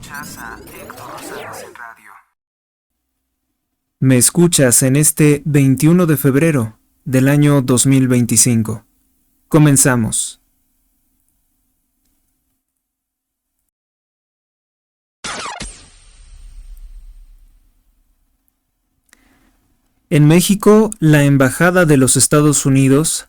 Escuchas a Héctor Rosales en radio. Me escuchas en este 21 de febrero del año 2025. Comenzamos. En México, la Embajada de los Estados Unidos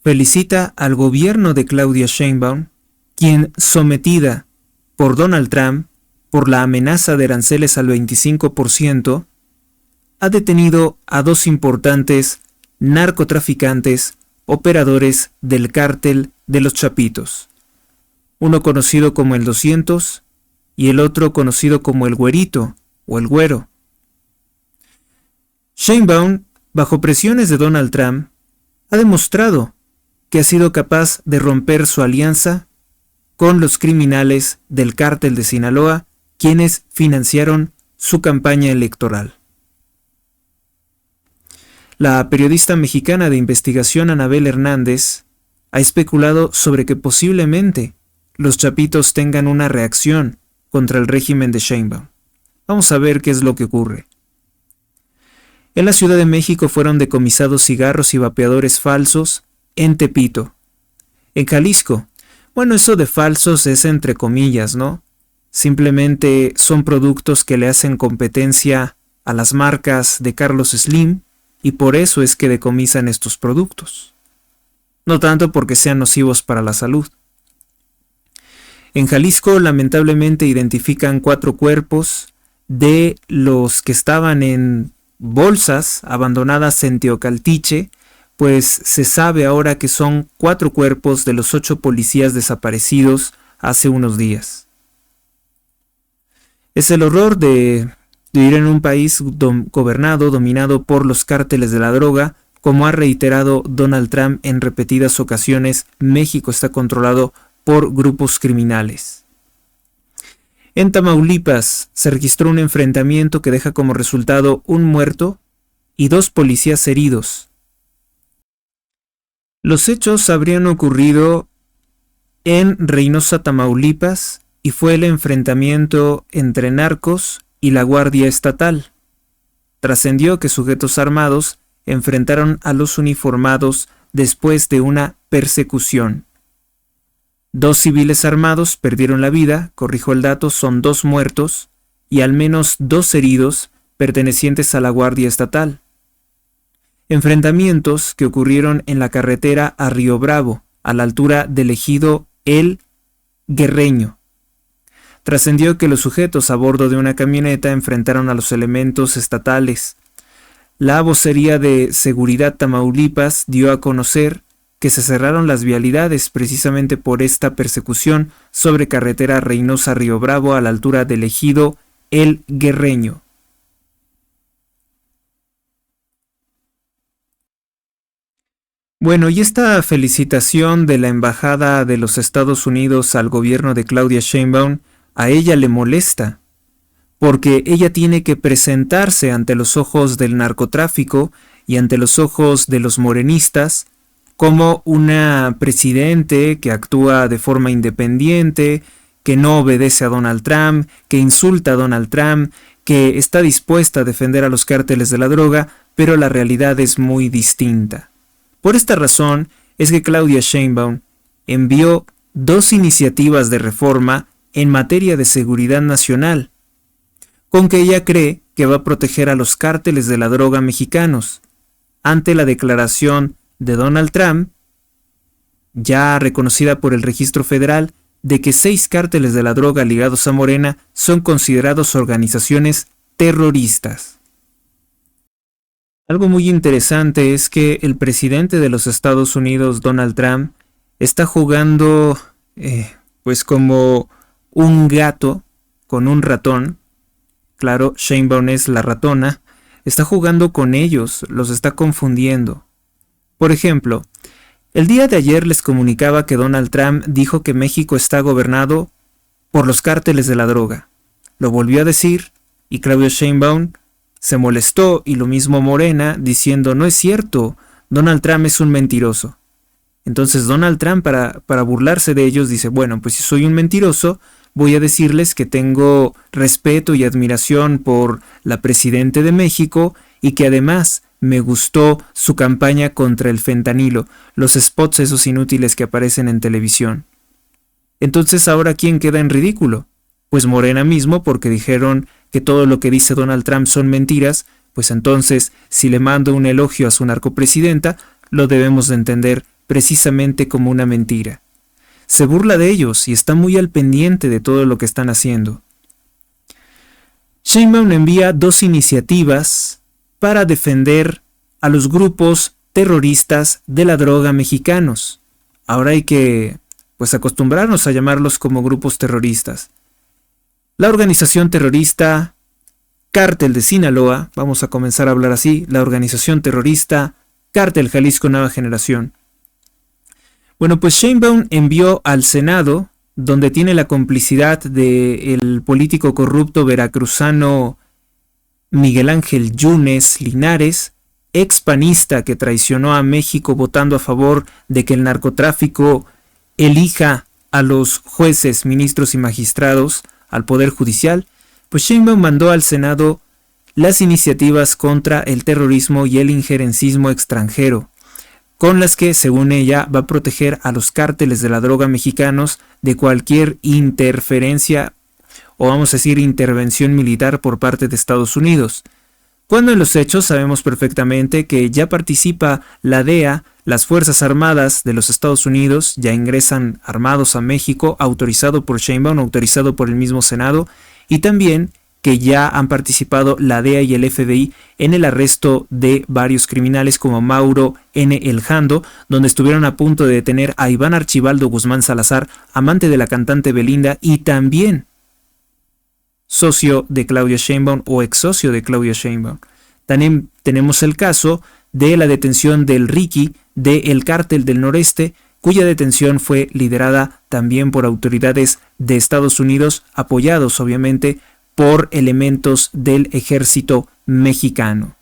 felicita al gobierno de Claudia Sheinbaum, quien, sometida por Donald Trump por la amenaza de aranceles al 25%, ha detenido a dos importantes narcotraficantes operadores del cártel de los Chapitos, uno conocido como el 200 y el otro conocido como el Güerito o el Güero. Sheinbaum, bajo presiones de Donald Trump, ha demostrado que ha sido capaz de romper su alianza con los criminales del cártel de Sinaloa, quienes financiaron su campaña electoral. La periodista mexicana de investigación Anabel Hernández ha especulado sobre que posiblemente los Chapitos tengan una reacción contra el régimen de Sheinbaum. Vamos a ver qué es lo que ocurre. En la Ciudad de México fueron decomisados cigarros y vapeadores falsos en Tepito. En Jalisco, bueno, eso de falsos es entre comillas, ¿no? Simplemente son productos que le hacen competencia a las marcas de Carlos Slim y por eso es que decomisan estos productos. No tanto porque sean nocivos para la salud. En Jalisco, lamentablemente, identifican 4 cuerpos de los que estaban en bolsas abandonadas en Teocaltiche, pues se sabe ahora que son 4 cuerpos de los 8 policías desaparecidos hace unos días. Es el horror de vivir en un país dominado por los cárteles de la droga. Como ha reiterado Donald Trump en repetidas ocasiones, México está controlado por grupos criminales. En Tamaulipas se registró un enfrentamiento que deja como resultado un muerto y 2 policías heridos. Los hechos habrían ocurrido en Reynosa, Tamaulipas, y fue el enfrentamiento entre narcos y la Guardia Estatal. Trascendió que sujetos armados enfrentaron a los uniformados después de una persecución. 2 civiles armados perdieron la vida, corrijo el dato, son 2 muertos y al menos 2 heridos pertenecientes a la Guardia Estatal. Enfrentamientos que ocurrieron en la carretera a Río Bravo, a la altura del ejido El Guerreño. Trascendió que los sujetos a bordo de una camioneta enfrentaron a los elementos estatales. La vocería de Seguridad Tamaulipas dio a conocer que se cerraron las vialidades precisamente por esta persecución sobre carretera Reynosa-Río Bravo a la altura del ejido El Guerreño. Bueno, y esta felicitación de la Embajada de los Estados Unidos al gobierno de Claudia Sheinbaum, a ella le molesta, porque ella tiene que presentarse ante los ojos del narcotráfico y ante los ojos de los morenistas como una presidente que actúa de forma independiente, que no obedece a Donald Trump, que insulta a Donald Trump, que está dispuesta a defender a los cárteles de la droga, pero la realidad es muy distinta. Por esta razón es que Claudia Sheinbaum envió 2 iniciativas de reforma en materia de seguridad nacional, con que ella cree que va a proteger a los cárteles de la droga mexicanos, ante la declaración de Donald Trump, ya reconocida por el Registro Federal, de que 6 cárteles de la droga ligados a Morena son considerados organizaciones terroristas. Algo muy interesante es que el presidente de los Estados Unidos, Donald Trump, está jugando pues como un gato con un ratón. Claro, Sheinbaum es la ratona. Está jugando con ellos, los está confundiendo. Por ejemplo, el día de ayer les comunicaba que Donald Trump dijo que México está gobernado por los cárteles de la droga. Lo volvió a decir y Claudia Sheinbaum se molestó, y lo mismo Morena, diciendo no es cierto, Donald Trump es un mentiroso. Entonces Donald Trump, para burlarse de ellos, dice, bueno, pues si soy un mentiroso, voy a decirles que tengo respeto y admiración por la Presidenta de México y que además me gustó su campaña contra el fentanilo, los spots esos inútiles que aparecen en televisión. Entonces, ¿ahora quién queda en ridículo? Pues Morena mismo, porque dijeron que todo lo que dice Donald Trump son mentiras. Pues entonces, si le mando un elogio a su narcopresidenta, lo debemos de entender precisamente como una mentira. Se burla de ellos y está muy al pendiente de todo lo que están haciendo. Sheinbaum envía 2 iniciativas para defender a los grupos terroristas de la droga mexicanos. Ahora hay que, acostumbrarnos a llamarlos como grupos terroristas. La organización terrorista Cártel de Sinaloa, vamos a comenzar a hablar así, la organización terrorista Cártel Jalisco Nueva Generación. Bueno, pues Sheinbaum envió al Senado, donde tiene la complicidad del político corrupto veracruzano Miguel Ángel Yunes Linares, expanista que traicionó a México votando a favor de que el narcotráfico elija a los jueces, ministros y magistrados al Poder Judicial. Pues Sheinbaum mandó al Senado las iniciativas contra el terrorismo y el injerencismo extranjero, con las que, según ella, va a proteger a los cárteles de la droga mexicanos de cualquier interferencia o vamos a decir intervención militar por parte de Estados Unidos. Cuando en los hechos sabemos perfectamente que ya participa la DEA, las Fuerzas Armadas de los Estados Unidos ya ingresan armados a México, autorizado por Sheinbaum, autorizado por el mismo Senado, y también que ya han participado la DEA y el FBI en el arresto de varios criminales como Mauro N. El Jando, donde estuvieron a punto de detener a Iván Archibaldo Guzmán Salazar, amante de la cantante Belinda y también socio de Claudia Sheinbaum o ex socio de Claudia Sheinbaum. También tenemos el caso de la detención del Ricky del Cártel del Noreste, cuya detención fue liderada también por autoridades de Estados Unidos, apoyados obviamente por elementos del ejército mexicano.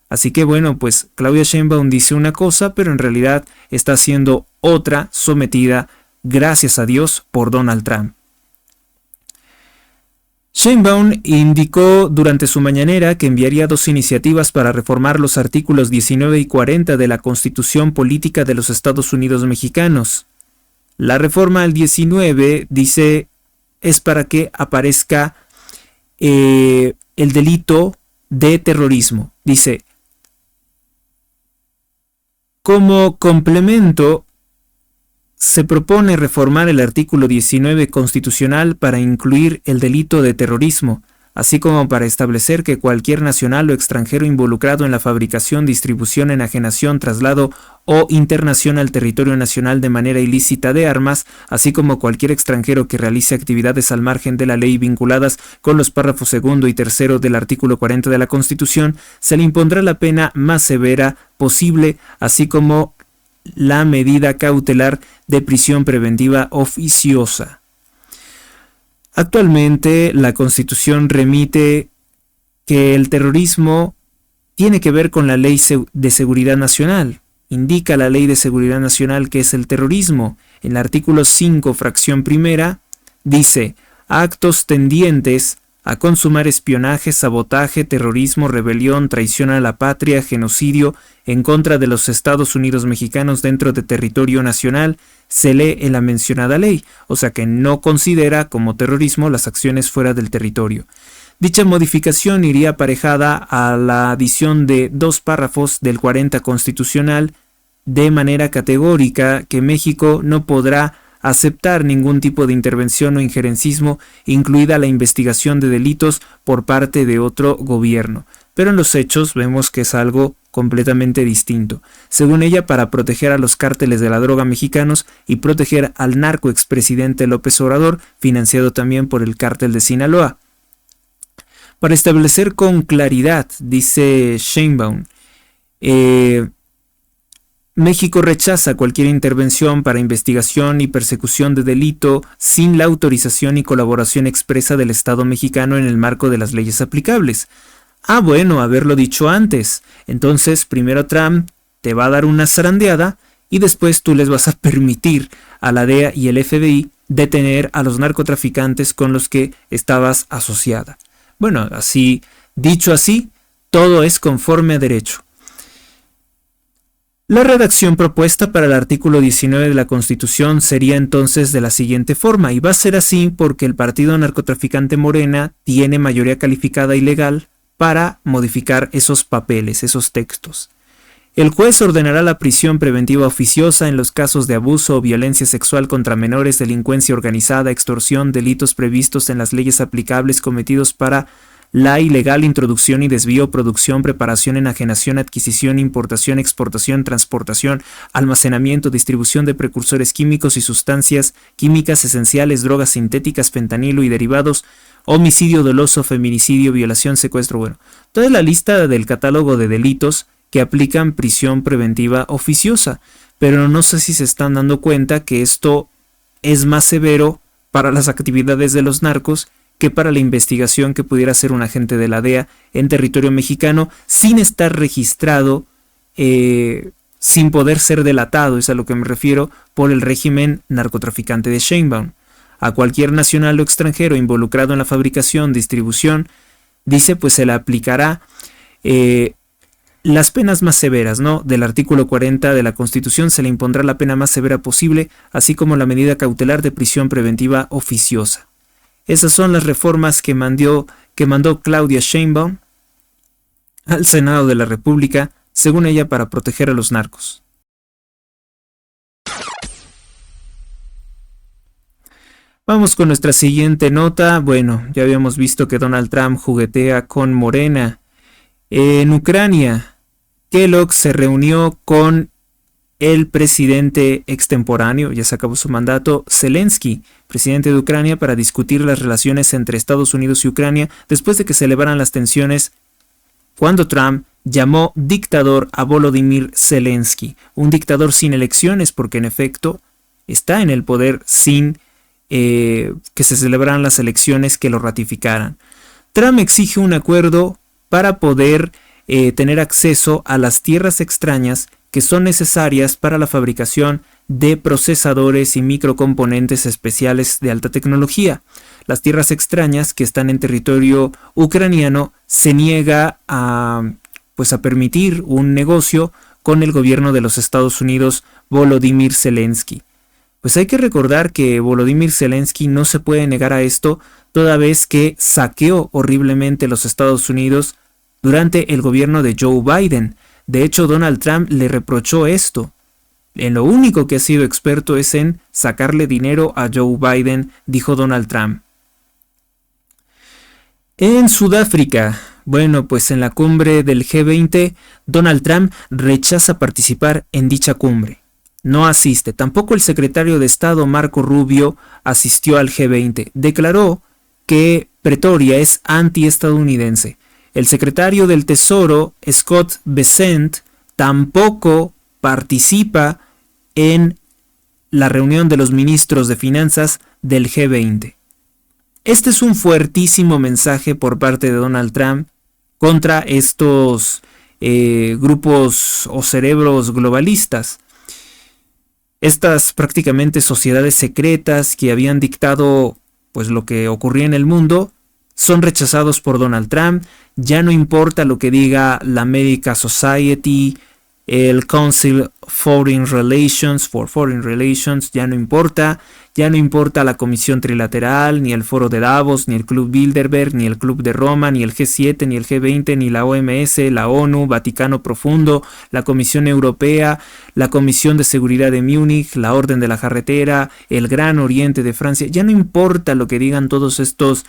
Así que bueno, pues Claudia Sheinbaum dice una cosa, pero en realidad está haciendo otra, sometida, gracias a Dios, por Donald Trump. Sheinbaum indicó durante su mañanera que enviaría 2 iniciativas para reformar los artículos 19 y 40 de la Constitución Política de los Estados Unidos Mexicanos. La reforma al 19 dice es para que aparezca el delito de terrorismo. Dice, como complemento, se propone reformar el artículo 19 constitucional para incluir el delito de terrorismo, así como para establecer que cualquier nacional o extranjero involucrado en la fabricación, distribución, enajenación, traslado o internación al territorio nacional de manera ilícita de armas, así como cualquier extranjero que realice actividades al margen de la ley vinculadas con los párrafos 2 y 3 del artículo 40 de la Constitución, se le impondrá la pena más severa posible, así como la medida cautelar de prisión preventiva oficiosa. Actualmente la Constitución remite que el terrorismo tiene que ver con la Ley de Seguridad Nacional. Indica la Ley de Seguridad Nacional que es el terrorismo. En el artículo 5, fracción primera, dice: actos tendientes a consumar espionaje, sabotaje, terrorismo, rebelión, traición a la patria, genocidio en contra de los Estados Unidos mexicanos dentro de territorio nacional, se lee en la mencionada ley, o sea que no considera como terrorismo las acciones fuera del territorio. Dicha modificación iría aparejada a la adición de 2 párrafos del 40 constitucional, de manera categórica que México no podrá aceptar ningún tipo de intervención o injerencismo, incluida la investigación de delitos por parte de otro gobierno. Pero en los hechos vemos que es algo completamente distinto. Según ella, para proteger a los cárteles de la droga mexicanos y proteger al narco expresidente López Obrador, financiado también por el cártel de Sinaloa. Para establecer con claridad, dice Sheinbaum, México rechaza cualquier intervención para investigación y persecución de delito sin la autorización y colaboración expresa del Estado mexicano en el marco de las leyes aplicables. Ah, bueno, haberlo dicho antes. Entonces, primero Trump te va a dar una zarandeada y después tú les vas a permitir a la DEA y el FBI detener a los narcotraficantes con los que estabas asociada. Bueno, así, dicho así, todo es conforme a derecho. La redacción propuesta para el artículo 19 de la Constitución sería entonces de la siguiente forma, y va a ser así porque el partido narcotraficante Morena tiene mayoría calificada y legal para modificar esos papeles, esos textos. El juez ordenará la prisión preventiva oficiosa en los casos de abuso o violencia sexual contra menores, delincuencia organizada, extorsión, delitos previstos en las leyes aplicables cometidos para la ilegal introducción y desvío, producción, preparación, enajenación, adquisición, importación, exportación, transportación, almacenamiento, distribución de precursores químicos y sustancias químicas esenciales, drogas sintéticas, fentanilo y derivados, homicidio doloso, feminicidio, violación, secuestro. Bueno, toda la lista del catálogo de delitos que aplican prisión preventiva oficiosa, pero no sé si se están dando cuenta que esto es más severo para las actividades de los narcos que para la investigación que pudiera hacer un agente de la DEA en territorio mexicano sin estar registrado, sin poder ser delatado, es a lo que me refiero, por el régimen narcotraficante de Sheinbaum. A cualquier nacional o extranjero involucrado en la fabricación, distribución, dice, pues se le aplicará las penas más severas, ¿no? Del artículo 40 de la Constitución se le impondrá la pena más severa posible, así como la medida cautelar de prisión preventiva oficiosa. Esas son las reformas que mandó Claudia Sheinbaum al Senado de la República, según ella, para proteger a los narcos. Vamos con nuestra siguiente nota. Bueno, ya habíamos visto que Donald Trump juguetea con Morena. En Ucrania, Kellogg se reunió con el presidente extemporáneo, ya se acabó su mandato, Zelensky, presidente de Ucrania, para discutir las relaciones entre Estados Unidos y Ucrania después de que se elevaran las tensiones cuando Trump llamó dictador a Volodymyr Zelensky, un dictador sin elecciones porque en efecto está en el poder sin que se celebraran las elecciones que lo ratificaran. Trump exige un acuerdo para poder tener acceso a las tierras extrañas que son necesarias para la fabricación de procesadores y microcomponentes especiales de alta tecnología. Las tierras extrañas que están en territorio ucraniano se niega a permitir un negocio con el gobierno de los Estados Unidos, Volodymyr Zelensky. Pues hay que recordar que Volodymyr Zelensky no se puede negar a esto, toda vez que saqueó horriblemente los Estados Unidos durante el gobierno de Joe Biden. De hecho, Donald Trump le reprochó esto. En lo único que ha sido experto es en sacarle dinero a Joe Biden, dijo Donald Trump. En Sudáfrica, bueno, pues en la cumbre del G20, Donald Trump rechaza participar en dicha cumbre. No asiste. Tampoco el secretario de Estado Marco Rubio asistió al G20. Declaró que Pretoria es antiestadounidense. El secretario del Tesoro, Scott Bessent, tampoco participa en la reunión de los ministros de finanzas del G20. Este es un fuertísimo mensaje por parte de Donald Trump contra estos grupos o cerebros globalistas. Estas prácticamente sociedades secretas que habían dictado pues lo que ocurría en el mundo son rechazados por Donald Trump. Ya no importa lo que diga la Medical Society, el Council for Foreign Relations, ya no importa la Comisión Trilateral, ni el Foro de Davos, ni el Club Bilderberg, ni el Club de Roma, ni el G7, ni el G20, ni la OMS, la ONU, Vaticano Profundo, la Comisión Europea, la Comisión de Seguridad de Múnich, la Orden de la Carretera, el Gran Oriente de Francia. Ya no importa lo que digan todos estos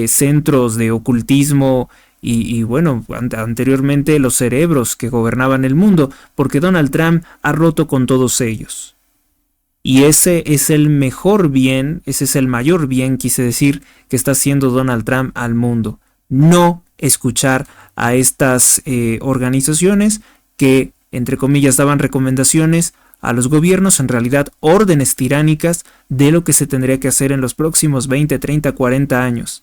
centros de ocultismo y bueno, anteriormente los cerebros que gobernaban el mundo, porque Donald Trump ha roto con todos ellos. Y ese es el mejor bien, ese es el mayor bien, quise decir, que está haciendo Donald Trump al mundo. No escuchar a estas organizaciones que, entre comillas, daban recomendaciones a los gobiernos, en realidad órdenes tiránicas de lo que se tendría que hacer en los próximos 20, 30, 40 años.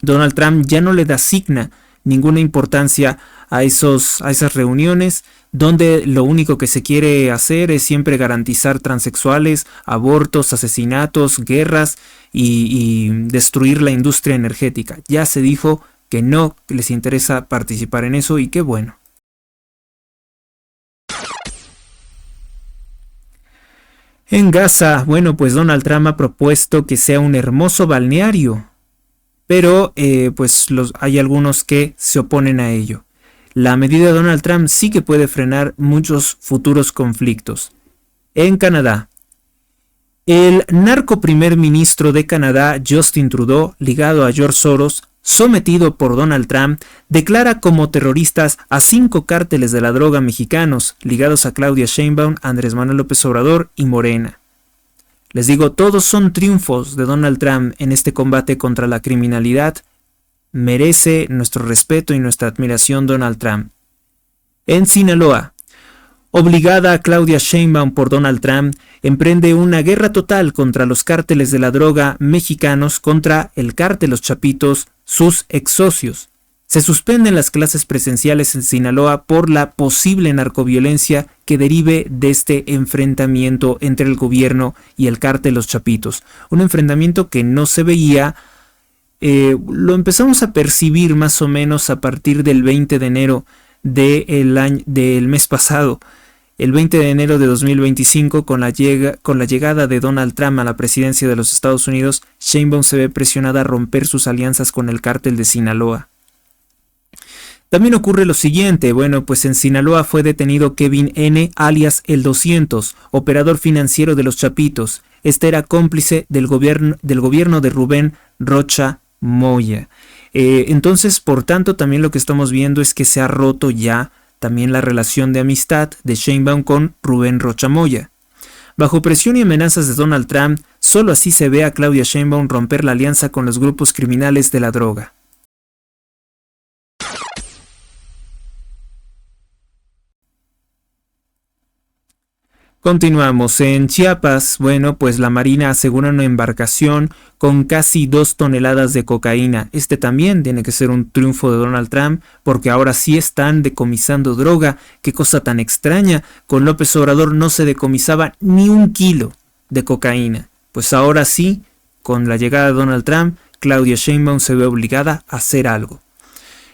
Donald Trump ya no le da signa ninguna importancia a esas reuniones donde lo único que se quiere hacer es siempre garantizar transexuales, abortos, asesinatos, guerras y destruir la industria energética. Ya se dijo que no les interesa participar en eso y qué bueno. En Gaza, bueno, pues Donald Trump ha propuesto que sea un hermoso balneario, pero hay algunos que se oponen a ello. La medida de Donald Trump sí que puede frenar muchos futuros conflictos. En Canadá, el narco primer ministro de Canadá, Justin Trudeau, ligado a George Soros, sometido por Donald Trump, declara como terroristas a 5 cárteles de la droga mexicanos, ligados a Claudia Sheinbaum, Andrés Manuel López Obrador y Morena. Les digo, todos son triunfos de Donald Trump en este combate contra la criminalidad. Merece nuestro respeto y nuestra admiración Donald Trump. En Sinaloa, obligada a Claudia Sheinbaum por Donald Trump, emprende una guerra total contra los cárteles de la droga mexicanos, contra el cártel Los Chapitos, sus ex socios. Se suspenden las clases presenciales en Sinaloa por la posible narcoviolencia que derive de este enfrentamiento entre el gobierno y el cártel Los Chapitos. Un enfrentamiento que no se veía, lo empezamos a percibir más o menos a partir del 20 de enero del mes pasado. El 20 de enero de 2025, con la llegada de Donald Trump a la presidencia de los Estados Unidos, Sheinbaum se ve presionada a romper sus alianzas con el cártel de Sinaloa. También ocurre lo siguiente, bueno, pues en Sinaloa fue detenido Kevin N., alias El 200, operador financiero de Los Chapitos. Este era cómplice del gobierno de Rubén Rocha Moya. Entonces, por tanto, también lo que estamos viendo es que se ha roto ya también la relación de amistad de Sheinbaum con Rubén Rocha Moya. Bajo presión y amenazas de Donald Trump, solo así se ve a Claudia Sheinbaum romper la alianza con los grupos criminales de la droga. Continuamos. En Chiapas, bueno, pues la Marina asegura una embarcación con casi 2 toneladas de cocaína. Este también tiene que ser un triunfo de Donald Trump, porque ahora sí están decomisando droga. Qué cosa tan extraña. Con López Obrador no se decomisaba ni 1 kilo de cocaína. Pues ahora sí, con la llegada de Donald Trump, Claudia Sheinbaum se ve obligada a hacer algo.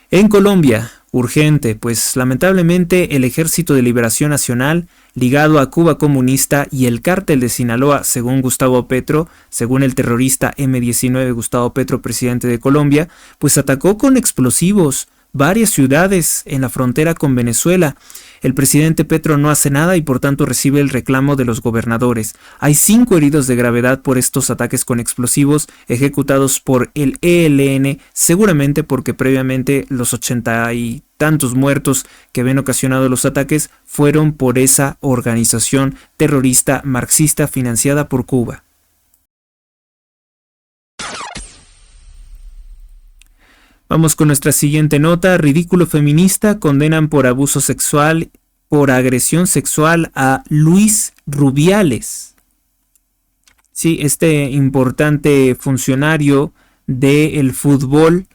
En Colombia, urgente, pues lamentablemente el Ejército de Liberación Nacional, ligado a Cuba Comunista y el cártel de Sinaloa, según Gustavo Petro, según el terrorista M-19 Gustavo Petro, presidente de Colombia, pues atacó con explosivos varias ciudades en la frontera con Venezuela. El presidente Petro no hace nada y por tanto recibe el reclamo de los gobernadores. Hay 5 heridos de gravedad por estos ataques con explosivos ejecutados por el ELN, seguramente porque previamente los 80 y tantos muertos que habían ocasionado los ataques fueron por esa organización terrorista marxista financiada por Cuba. Vamos con nuestra siguiente nota. Ridículo feminista. Condenan por abuso sexual, por agresión sexual a Luis Rubiales. Sí, este importante funcionario del fútbol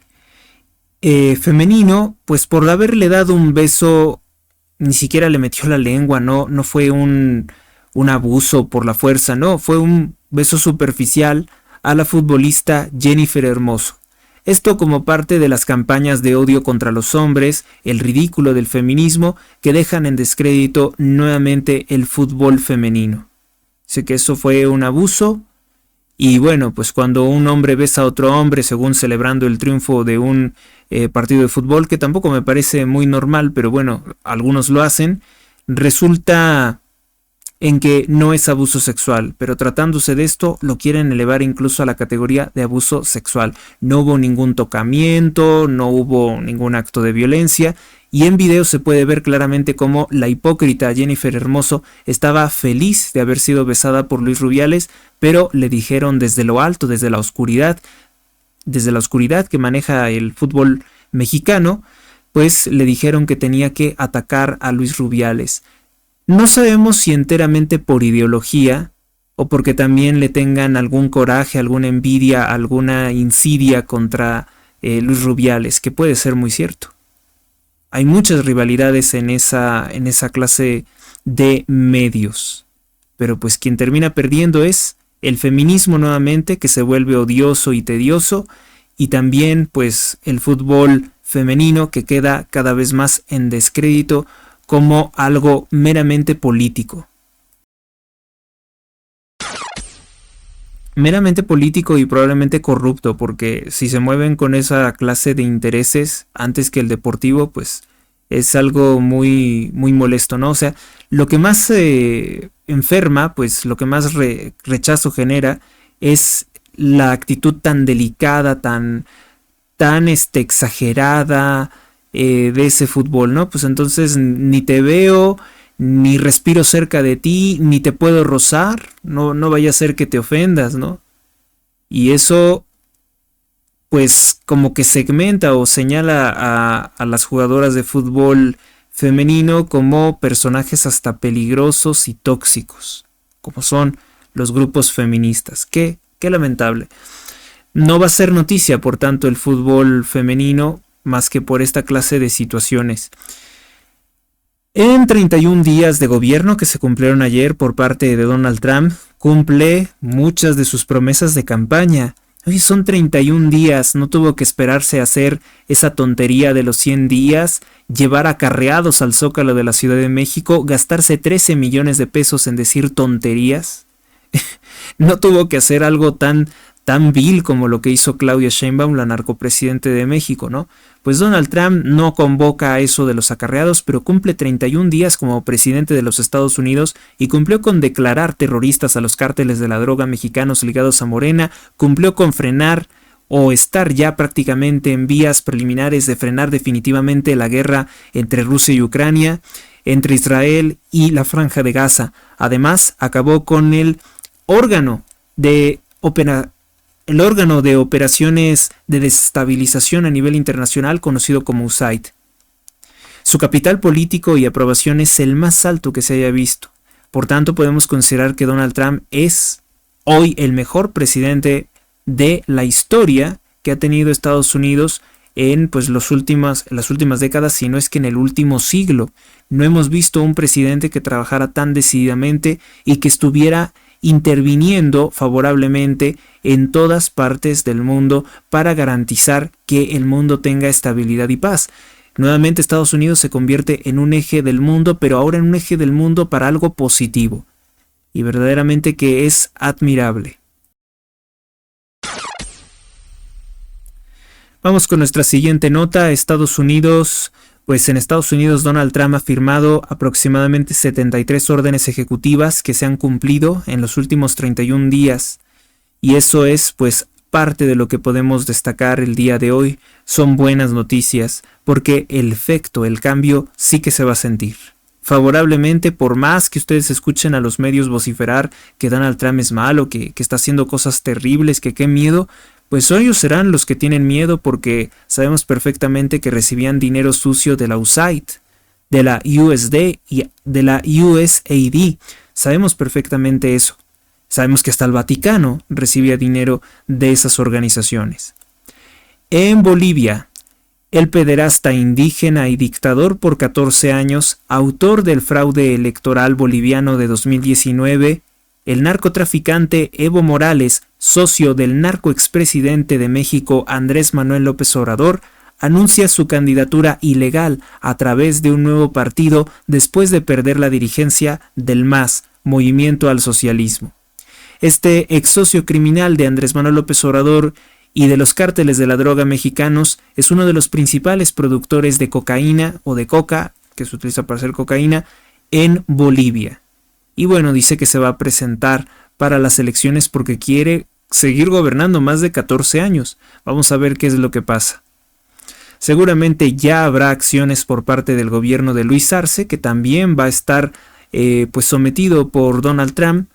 femenino, pues por haberle dado un beso, ni siquiera le metió la lengua, no fue un abuso por la fuerza, no, fue un beso superficial a la futbolista Jennifer Hermoso. Esto como parte de las campañas de odio contra los hombres, el ridículo del feminismo, que dejan en descrédito nuevamente el fútbol femenino. Sé que eso fue un abuso, y bueno, pues cuando un hombre besa a otro hombre, según celebrando el triunfo de un partido de fútbol, que tampoco me parece muy normal, pero bueno, algunos lo hacen, resulta en que no es abuso sexual, pero tratándose de esto lo quieren elevar incluso a la categoría de abuso sexual. No hubo ningún tocamiento, no hubo ningún acto de violencia, y en video se puede ver claramente cómo la hipócrita Jennifer Hermoso estaba feliz de haber sido besada por Luis Rubiales, pero le dijeron desde lo alto, desde la oscuridad que maneja el fútbol mexicano, pues le dijeron que tenía que atacar a Luis Rubiales. No sabemos si enteramente por ideología o porque también le tengan algún coraje, alguna envidia, alguna insidia contra Luis Rubiales, que puede ser muy cierto. Hay muchas rivalidades en esa clase de medios, pero pues quien termina perdiendo es el feminismo nuevamente, que se vuelve odioso y tedioso, y también pues el fútbol femenino, que queda cada vez más en descrédito como algo meramente político. Meramente político y probablemente corrupto, porque si se mueven con esa clase de intereses antes que el deportivo, pues es algo muy, muy molesto, ¿no? O sea, lo que más enferma, pues lo que más rechazo genera es la actitud tan delicada, tan exagerada de ese fútbol, ¿no? Pues entonces ni te veo, ni respiro cerca de ti, ni te puedo rozar, no vaya a ser que te ofendas, ¿no? Y eso pues como que segmenta o señala a las jugadoras de fútbol femenino como personajes hasta peligrosos y tóxicos, como son los grupos feministas. Qué lamentable. No va a ser noticia, por tanto, el fútbol femenino, más que por esta clase de situaciones. En 31 días de gobierno que se cumplieron ayer por parte de Donald Trump, cumple muchas de sus promesas de campaña. Hoy son 31 días, no tuvo que esperarse a hacer esa tontería de los 100 días, llevar acarreados al Zócalo de la Ciudad de México, gastarse 13 millones de pesos en decir tonterías. No tuvo que hacer algo tan vil como lo que hizo Claudia Sheinbaum, la narcopresidente de México, ¿no? Pues Donald Trump no convoca a eso de los acarreados, pero cumple 31 días como presidente de los Estados Unidos y cumplió con declarar terroristas a los cárteles de la droga mexicanos ligados a Morena, cumplió con frenar o estar ya prácticamente en vías preliminares de frenar definitivamente la guerra entre Rusia y Ucrania, entre Israel y la Franja de Gaza. Además, acabó con el órgano de operaciones de desestabilización a nivel internacional conocido como USAID. Su capital político y aprobación es el más alto que se haya visto. Por tanto, podemos considerar que Donald Trump es hoy el mejor presidente de la historia que ha tenido Estados Unidos en las últimas décadas, si no es que en el último siglo. No hemos visto un presidente que trabajara tan decididamente y que estuviera interviniendo favorablemente en todas partes del mundo para garantizar que el mundo tenga estabilidad y paz. Nuevamente Estados Unidos se convierte en un eje del mundo, pero ahora en un eje del mundo para algo positivo. Y verdaderamente que es admirable. Vamos con nuestra siguiente nota. Estados Unidos. Pues en Estados Unidos Donald Trump ha firmado aproximadamente 73 órdenes ejecutivas que se han cumplido en los últimos 31 días. Y eso es pues parte de lo que podemos destacar el día de hoy. Son buenas noticias porque el efecto, el cambio sí que se va a sentir. Favorablemente, por más que ustedes escuchen a los medios vociferar que Donald Trump es malo, que está haciendo cosas terribles, que qué miedo, pues ellos serán los que tienen miedo porque sabemos perfectamente que recibían dinero sucio de la USAID, de la USD y de la USAID. Sabemos perfectamente eso. Sabemos que hasta el Vaticano recibía dinero de esas organizaciones. En Bolivia, el pederasta indígena y dictador por 14 años, autor del fraude electoral boliviano de 2019, el narcotraficante Evo Morales, socio del narcoexpresidente de México Andrés Manuel López Obrador, anuncia su candidatura ilegal a través de un nuevo partido después de perder la dirigencia del MAS, Movimiento al Socialismo. Este ex socio criminal de Andrés Manuel López Obrador y de los cárteles de la droga mexicanos es uno de los principales productores de cocaína o de coca, que se utiliza para hacer cocaína, en Bolivia. Y bueno, dice que se va a presentar para las elecciones porque quiere seguir gobernando más de 14 años. Vamos a ver qué es lo que pasa. Seguramente ya habrá acciones por parte del gobierno de Luis Arce, que también va a estar sometido por Donald Trump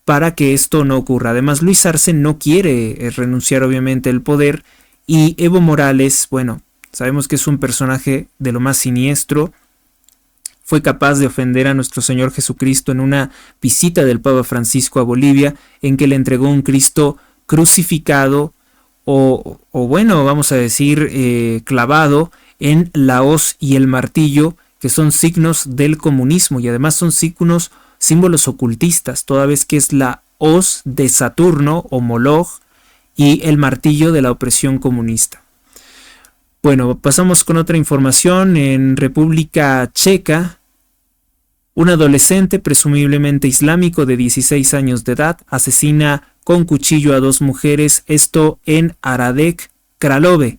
para que esto no ocurra. Además, Luis Arce no quiere renunciar obviamente al poder y Evo Morales, bueno, sabemos que es un personaje de lo más siniestro. Fue capaz de ofender a nuestro Señor Jesucristo en una visita del Papa Francisco a Bolivia, en que le entregó un Cristo crucificado, o bueno, vamos a decir, clavado en la hoz y el martillo, que son signos del comunismo y además son símbolos ocultistas, toda vez que es la hoz de Saturno o Moloch y el martillo de la opresión comunista. Bueno, pasamos con otra información. En República Checa, un adolescente, presumiblemente islámico de 16 años de edad, asesina con cuchillo a 2 mujeres, esto en Hradec Králové.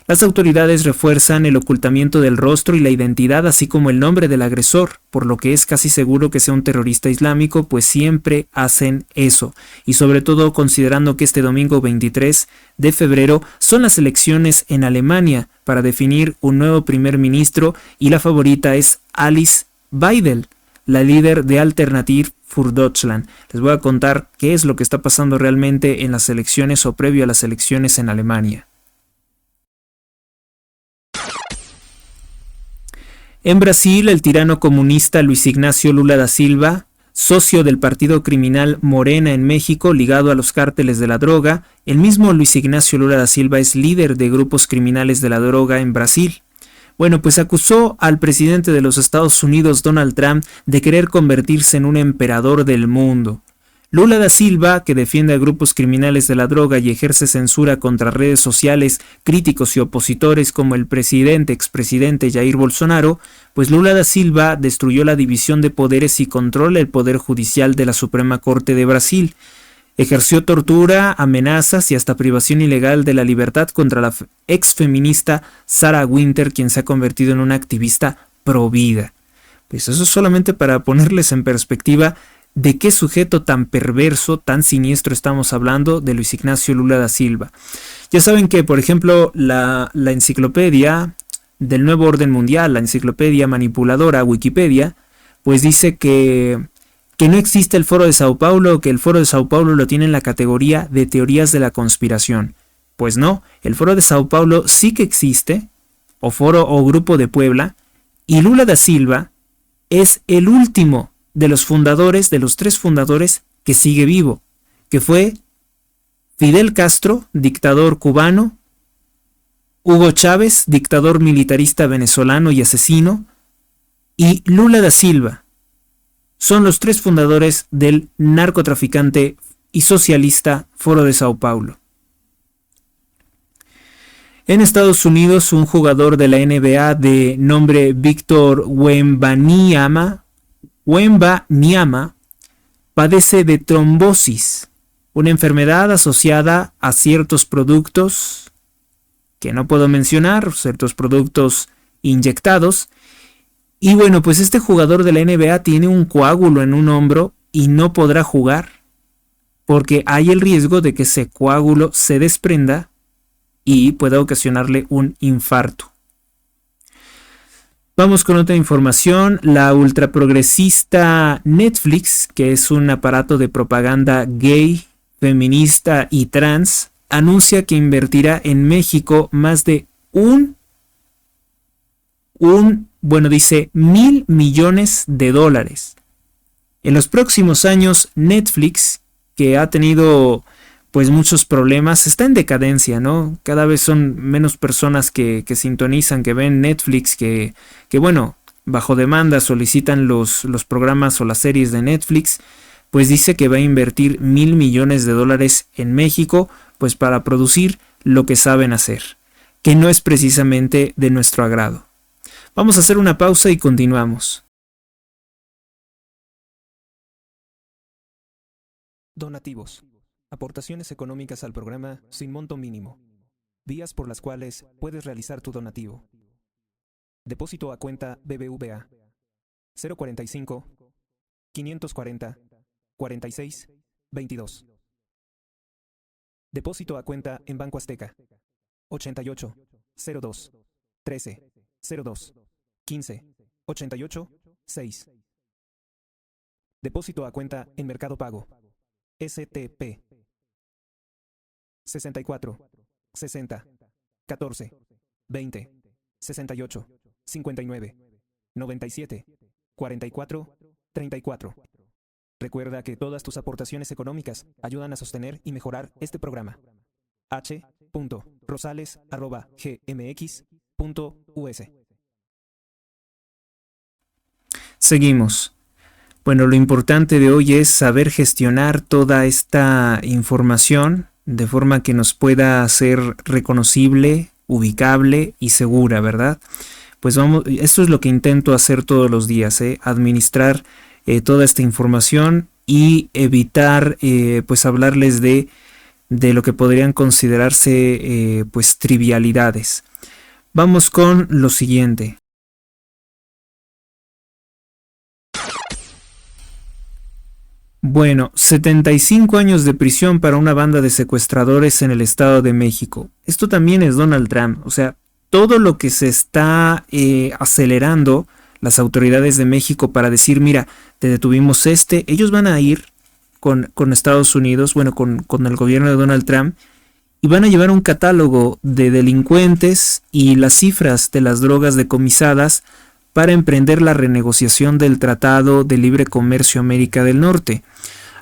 Las autoridades refuerzan el ocultamiento del rostro y la identidad, así como el nombre del agresor, por lo que es casi seguro que sea un terrorista islámico, pues siempre hacen eso. Y sobre todo considerando que este domingo 23 de febrero son las elecciones en Alemania para definir un nuevo primer ministro y la favorita es Alice Weidel, la líder de Alternative für Deutschland. Les voy a contar qué es lo que está pasando realmente en las elecciones o previo a las elecciones en Alemania. En Brasil, el tirano comunista Luis Ignacio Lula da Silva, socio del partido criminal Morena en México, ligado a los cárteles de la droga, el mismo Luis Ignacio Lula da Silva es líder de grupos criminales de la droga en Brasil. Bueno, pues acusó al presidente de los Estados Unidos, Donald Trump, de querer convertirse en un emperador del mundo. Lula da Silva, que defiende a grupos criminales de la droga y ejerce censura contra redes sociales, críticos y opositores como el expresidente Jair Bolsonaro, pues Lula da Silva destruyó la división de poderes y controla el poder judicial de la Suprema Corte de Brasil. Ejerció tortura, amenazas y hasta privación ilegal de la libertad contra la exfeminista Sarah Winter, quien se ha convertido en una activista pro vida. Pues eso es solamente para ponerles en perspectiva de qué sujeto tan perverso, tan siniestro estamos hablando, de Luis Ignacio Lula da Silva. Ya saben que, por ejemplo, la enciclopedia del Nuevo Orden Mundial, la enciclopedia manipuladora Wikipedia, pues dice que no existe el Foro de Sao Paulo, que el Foro de Sao Paulo lo tiene en la categoría de teorías de la conspiración. Pues no, el Foro de Sao Paulo sí que existe, o Foro o Grupo de Puebla, y Lula da Silva es el último de los fundadores, de los 3 fundadores, que sigue vivo, que fue Fidel Castro, dictador cubano, Hugo Chávez, dictador militarista venezolano y asesino, y Lula da Silva. Son los 3 fundadores del narcotraficante y socialista Foro de Sao Paulo. En Estados Unidos, un jugador de la NBA de nombre Víctor Wembanyama padece de trombosis, una enfermedad asociada a ciertos productos que no puedo mencionar, ciertos productos inyectados. Y bueno, pues este jugador de la NBA tiene un coágulo en un hombro y no podrá jugar porque hay el riesgo de que ese coágulo se desprenda y pueda ocasionarle un infarto. Vamos con otra información. La ultraprogresista Netflix, que es un aparato de propaganda gay, feminista y trans, anuncia que invertirá en México más de dice $1.000 millones. En los próximos años, Netflix, que ha tenido pues muchos problemas, está en decadencia, ¿no? Cada vez son menos personas que sintonizan, que ven Netflix, que bueno, bajo demanda solicitan los programas o las series de Netflix. Pues dice que va a invertir $1.000 millones en México, pues para producir lo que saben hacer, que no es precisamente de nuestro agrado. Vamos a hacer una pausa y continuamos. Donativos. Aportaciones económicas al programa sin monto mínimo. Vías por las cuales puedes realizar tu donativo. Depósito a cuenta BBVA 045 540 46 22. Depósito a cuenta en Banco Azteca 88 02 13 02 15 88 6. Depósito a cuenta en Mercado Pago STP 64 60 14 20 68 59 97 44 34. Recuerda que todas tus aportaciones económicas ayudan a sostener y mejorar este programa. h.rosales@gmx.us. Seguimos. Bueno, lo importante de hoy es saber gestionar toda esta información de forma que nos pueda ser reconocible, ubicable y segura, ¿verdad? Pues vamos, esto es lo que intento hacer todos los días, administrar toda esta información y evitar pues hablarles de lo que podrían considerarse pues trivialidades. Vamos con lo siguiente. Bueno, 75 años de prisión para una banda de secuestradores en el Estado de México. Esto también es Donald Trump. O sea, todo lo que se está acelerando las autoridades de México para decir, mira, te detuvimos ellos van a ir con Estados Unidos, bueno, con el gobierno de Donald Trump, y van a llevar un catálogo de delincuentes y las cifras de las drogas decomisadas para emprender la renegociación del Tratado de Libre Comercio América del Norte.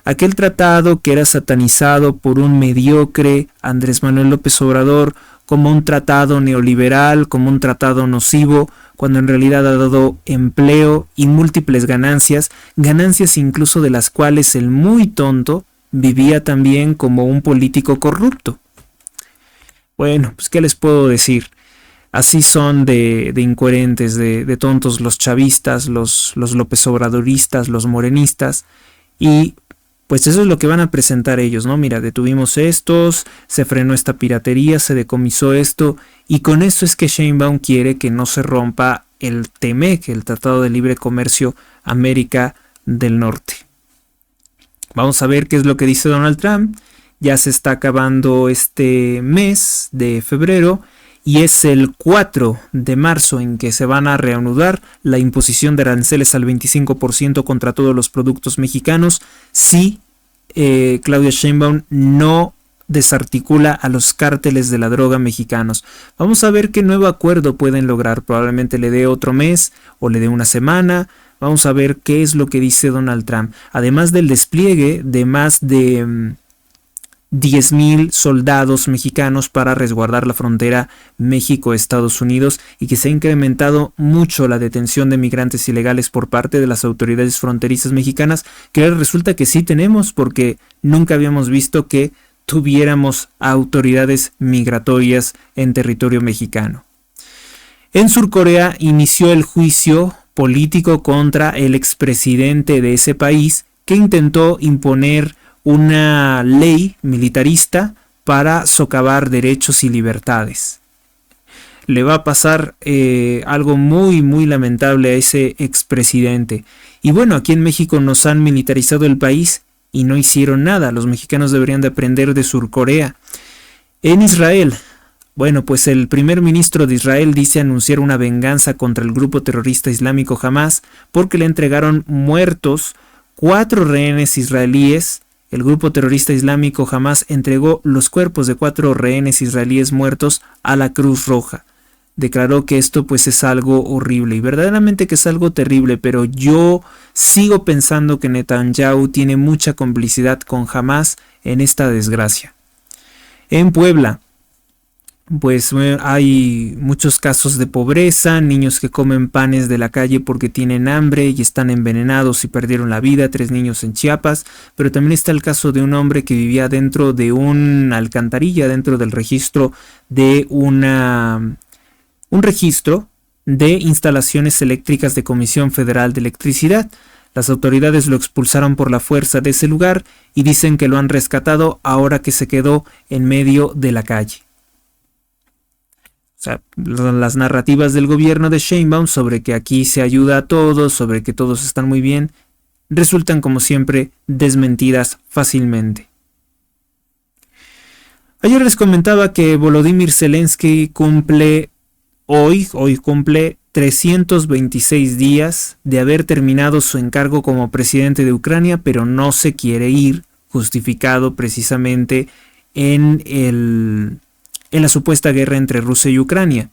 Aquel tratado que era satanizado por un mediocre Andrés Manuel López Obrador como un tratado neoliberal, como un tratado nocivo, cuando en realidad ha dado empleo y múltiples ganancias incluso de las cuales el muy tonto vivía también como un político corrupto. Bueno, pues ¿qué les puedo decir? Así son de incoherentes, de tontos los chavistas, los López Obradoristas, los morenistas, y pues eso es lo que van a presentar ellos, ¿no? Mira, detuvimos estos, se frenó esta piratería, se decomisó esto, y con esto es que Sheinbaum quiere que no se rompa el TEMEC, el Tratado de Libre Comercio América del Norte. Vamos a ver qué es lo que dice Donald Trump. Ya se está acabando este mes de febrero, y es el 4 de marzo en que se van a reanudar la imposición de aranceles al 25% contra todos los productos mexicanos si Claudia Sheinbaum no desarticula a los cárteles de la droga mexicanos. Vamos a ver qué nuevo acuerdo pueden lograr. Probablemente le dé otro mes o le dé una semana. Vamos a ver qué es lo que dice Donald Trump. Además del despliegue de más de 10,000 soldados mexicanos para resguardar la frontera México-Estados Unidos, y que se ha incrementado mucho la detención de migrantes ilegales por parte de las autoridades fronterizas mexicanas, que ahora resulta que sí tenemos, porque nunca habíamos visto que tuviéramos autoridades migratorias en territorio mexicano. En Surcorea inició el juicio político contra el expresidente de ese país, que intentó imponer una ley militarista para socavar derechos y libertades. Le va a pasar algo muy muy lamentable a ese expresidente. Y bueno, aquí en México nos han militarizado el país y no hicieron nada. Los mexicanos deberían de aprender de Surcorea. En Israel, bueno, pues el primer ministro de Israel dice anunciar una venganza contra el grupo terrorista islámico Hamás porque le entregaron muertos 4 rehenes israelíes. El grupo terrorista islámico Hamás entregó los cuerpos de 4 rehenes israelíes muertos a la Cruz Roja. Declaró que esto pues es algo horrible, y verdaderamente que es algo terrible, pero yo sigo pensando que Netanyahu tiene mucha complicidad con Hamás en esta desgracia. En Puebla, pues hay muchos casos de pobreza, niños que comen panes de la calle porque tienen hambre y están envenenados y perdieron la vida, 3 niños en Chiapas, pero también está el caso de un hombre que vivía dentro de una alcantarilla, dentro del registro de un registro de instalaciones eléctricas de Comisión Federal de Electricidad. Las autoridades lo expulsaron por la fuerza de ese lugar y dicen que lo han rescatado ahora que se quedó en medio de la calle. O sea, las narrativas del gobierno de Sheinbaum sobre que aquí se ayuda a todos, sobre que todos están muy bien, resultan como siempre desmentidas fácilmente. Ayer les comentaba que Volodymyr Zelensky hoy cumple 326 días de haber terminado su encargo como presidente de Ucrania, pero no se quiere ir, justificado precisamente en la supuesta guerra entre Rusia y Ucrania.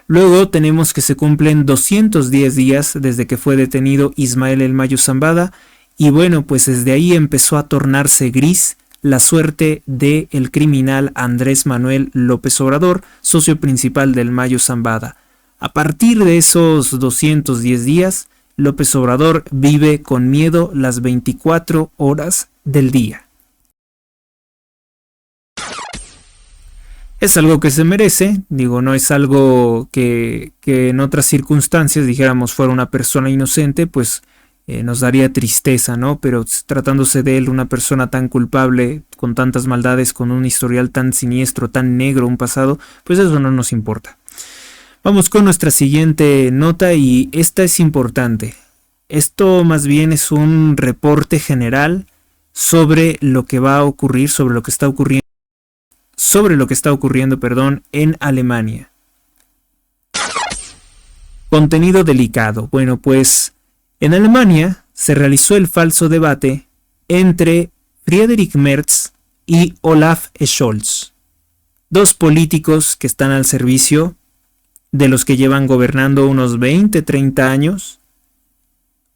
Luego tenemos que se cumplen 210 días desde que fue detenido Ismael El Mayo Zambada, y bueno, pues desde ahí empezó a tornarse gris la suerte del criminal Andrés Manuel López Obrador, socio principal del Mayo Zambada. A partir de esos 210 días, López Obrador vive con miedo las 24 horas del día. Es algo que se merece, no es algo que en otras circunstancias dijéramos fuera una persona inocente, pues nos daría tristeza, ¿no? Pero tratándose de él, una persona tan culpable, con tantas maldades, con un historial tan siniestro, tan negro, un pasado, pues eso no nos importa. Vamos con nuestra siguiente nota y esta es importante. Esto más bien es un reporte general sobre lo que va a ocurrir, sobre lo que está ocurriendo en Alemania. Contenido delicado. Bueno, pues en Alemania se realizó el falso debate entre Friedrich Merz y Olaf Scholz, dos políticos que están al servicio de los que llevan gobernando unos 20-30 años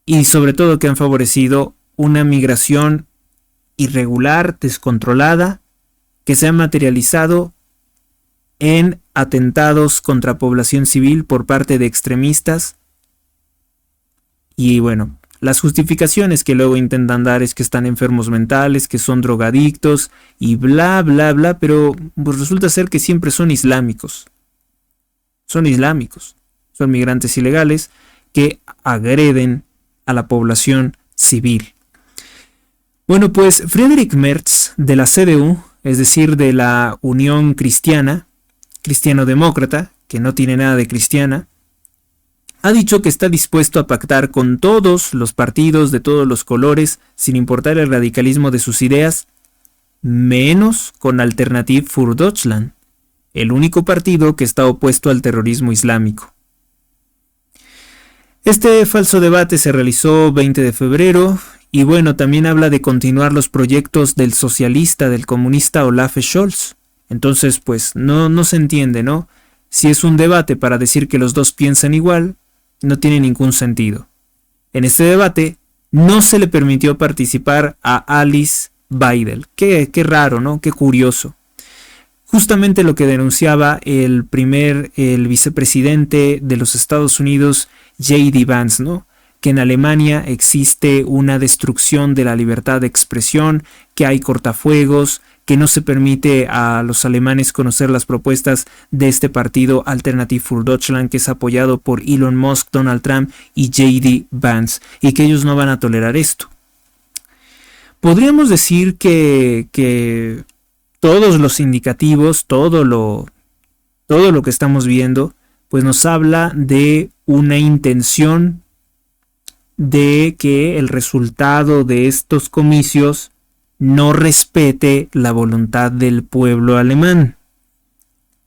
y sobre todo que han favorecido una migración irregular, descontrolada, que se ha materializado en atentados contra población civil por parte de extremistas. Y bueno, las justificaciones que luego intentan dar es que están enfermos mentales, que son drogadictos y bla bla bla, pero pues resulta ser que siempre son islámicos. Son migrantes ilegales que agreden a la población civil. Bueno, pues Friedrich Merz de la CDU, es decir, de la Unión Cristiana, cristiano-demócrata, que no tiene nada de cristiana, ha dicho que está dispuesto a pactar con todos los partidos de todos los colores, sin importar el radicalismo de sus ideas, menos con Alternative für Deutschland, el único partido que está opuesto al terrorismo islámico. Este falso debate se realizó 20 de febrero y bueno, también habla de continuar los proyectos del socialista, del comunista Olaf Scholz. Entonces, pues no se entiende, ¿no? Si es un debate para decir que los dos piensan igual, no tiene ningún sentido. En este debate no se le permitió participar a Alice Weidel. Qué raro, ¿no? Qué curioso. Justamente lo que denunciaba el vicepresidente de los Estados Unidos, J.D. Vance, ¿no? Que en Alemania existe una destrucción de la libertad de expresión, que hay cortafuegos, que no se permite a los alemanes conocer las propuestas de este partido Alternative für Deutschland, que es apoyado por Elon Musk, Donald Trump y J.D. Vance, y que ellos no van a tolerar esto. Podríamos decir que todos los indicativos, todo lo que estamos viendo, pues nos habla de una intención de que el resultado de estos comicios no respete la voluntad del pueblo alemán.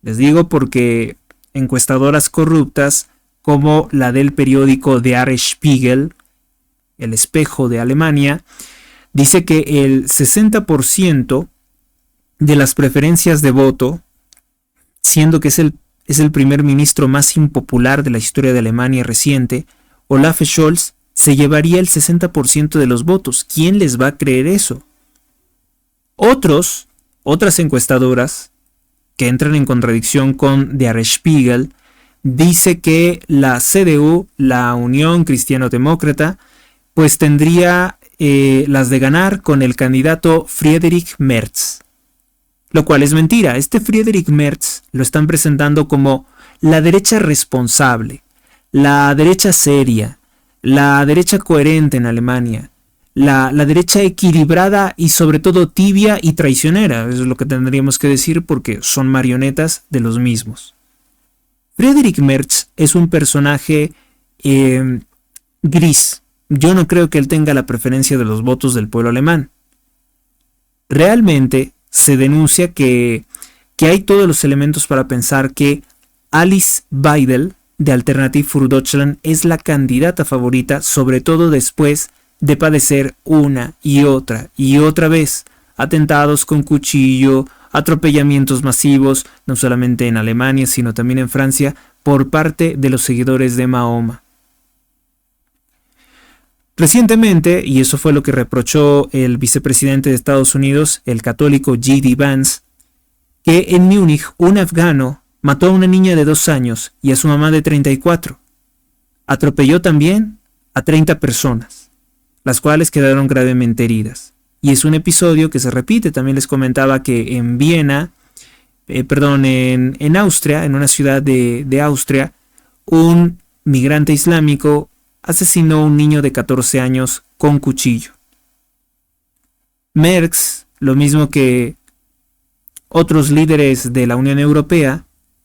Les digo porque encuestadoras corruptas como la del periódico Der Spiegel, el espejo de Alemania, dice que el 60% de las preferencias de voto, siendo que es el primer ministro más impopular de la historia de Alemania reciente, Olaf Scholz se llevaría el 60% de los votos. ¿Quién les va a creer eso? Otras encuestadoras que entran en contradicción con Der Spiegel, dice que la CDU, la Unión Cristiano-Demócrata, pues tendría las de ganar con el candidato Friedrich Merz. Lo cual es mentira. Este Friedrich Merz lo están presentando como la derecha responsable, la derecha seria, la derecha coherente en Alemania, la derecha equilibrada y sobre todo tibia y traicionera. Eso es lo que tendríamos que decir porque son marionetas de los mismos. Friedrich Merz es un personaje gris. Yo no creo que él tenga la preferencia de los votos del pueblo alemán. Realmente se denuncia que hay todos los elementos para pensar que Alice Weidel de Alternative für Deutschland es la candidata favorita, sobre todo después de padecer una y otra vez atentados con cuchillo, atropellamientos masivos, no solamente en Alemania, sino también en Francia, por parte de los seguidores de Mahoma. Recientemente, y eso fue lo que reprochó el vicepresidente de Estados Unidos, el católico J.D. Vance, que en Múnich un afgano mató a una niña de 2 años y a su mamá de 34. Atropelló también a 30 personas, las cuales quedaron gravemente heridas. Y es un episodio que se repite. También les comentaba que en en Austria, en una ciudad de Austria, un migrante islámico asesinó a un niño de 14 años con cuchillo. Merckx, lo mismo que otros líderes de la Unión Europea,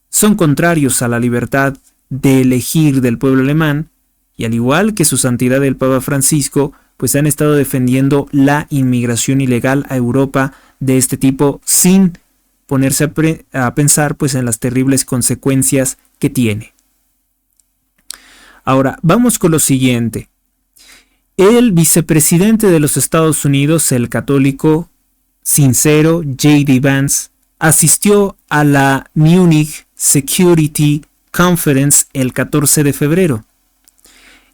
son contrarios a la libertad de elegir del pueblo alemán, y al igual que su santidad el Papa Francisco, pues han estado defendiendo la inmigración ilegal a Europa de este tipo sin ponerse a pensar pues en las terribles consecuencias que tiene. Ahora, vamos con lo siguiente. El vicepresidente de los Estados Unidos, el católico sincero J.D. Vance, asistió a la Munich Security Conference el 14 de febrero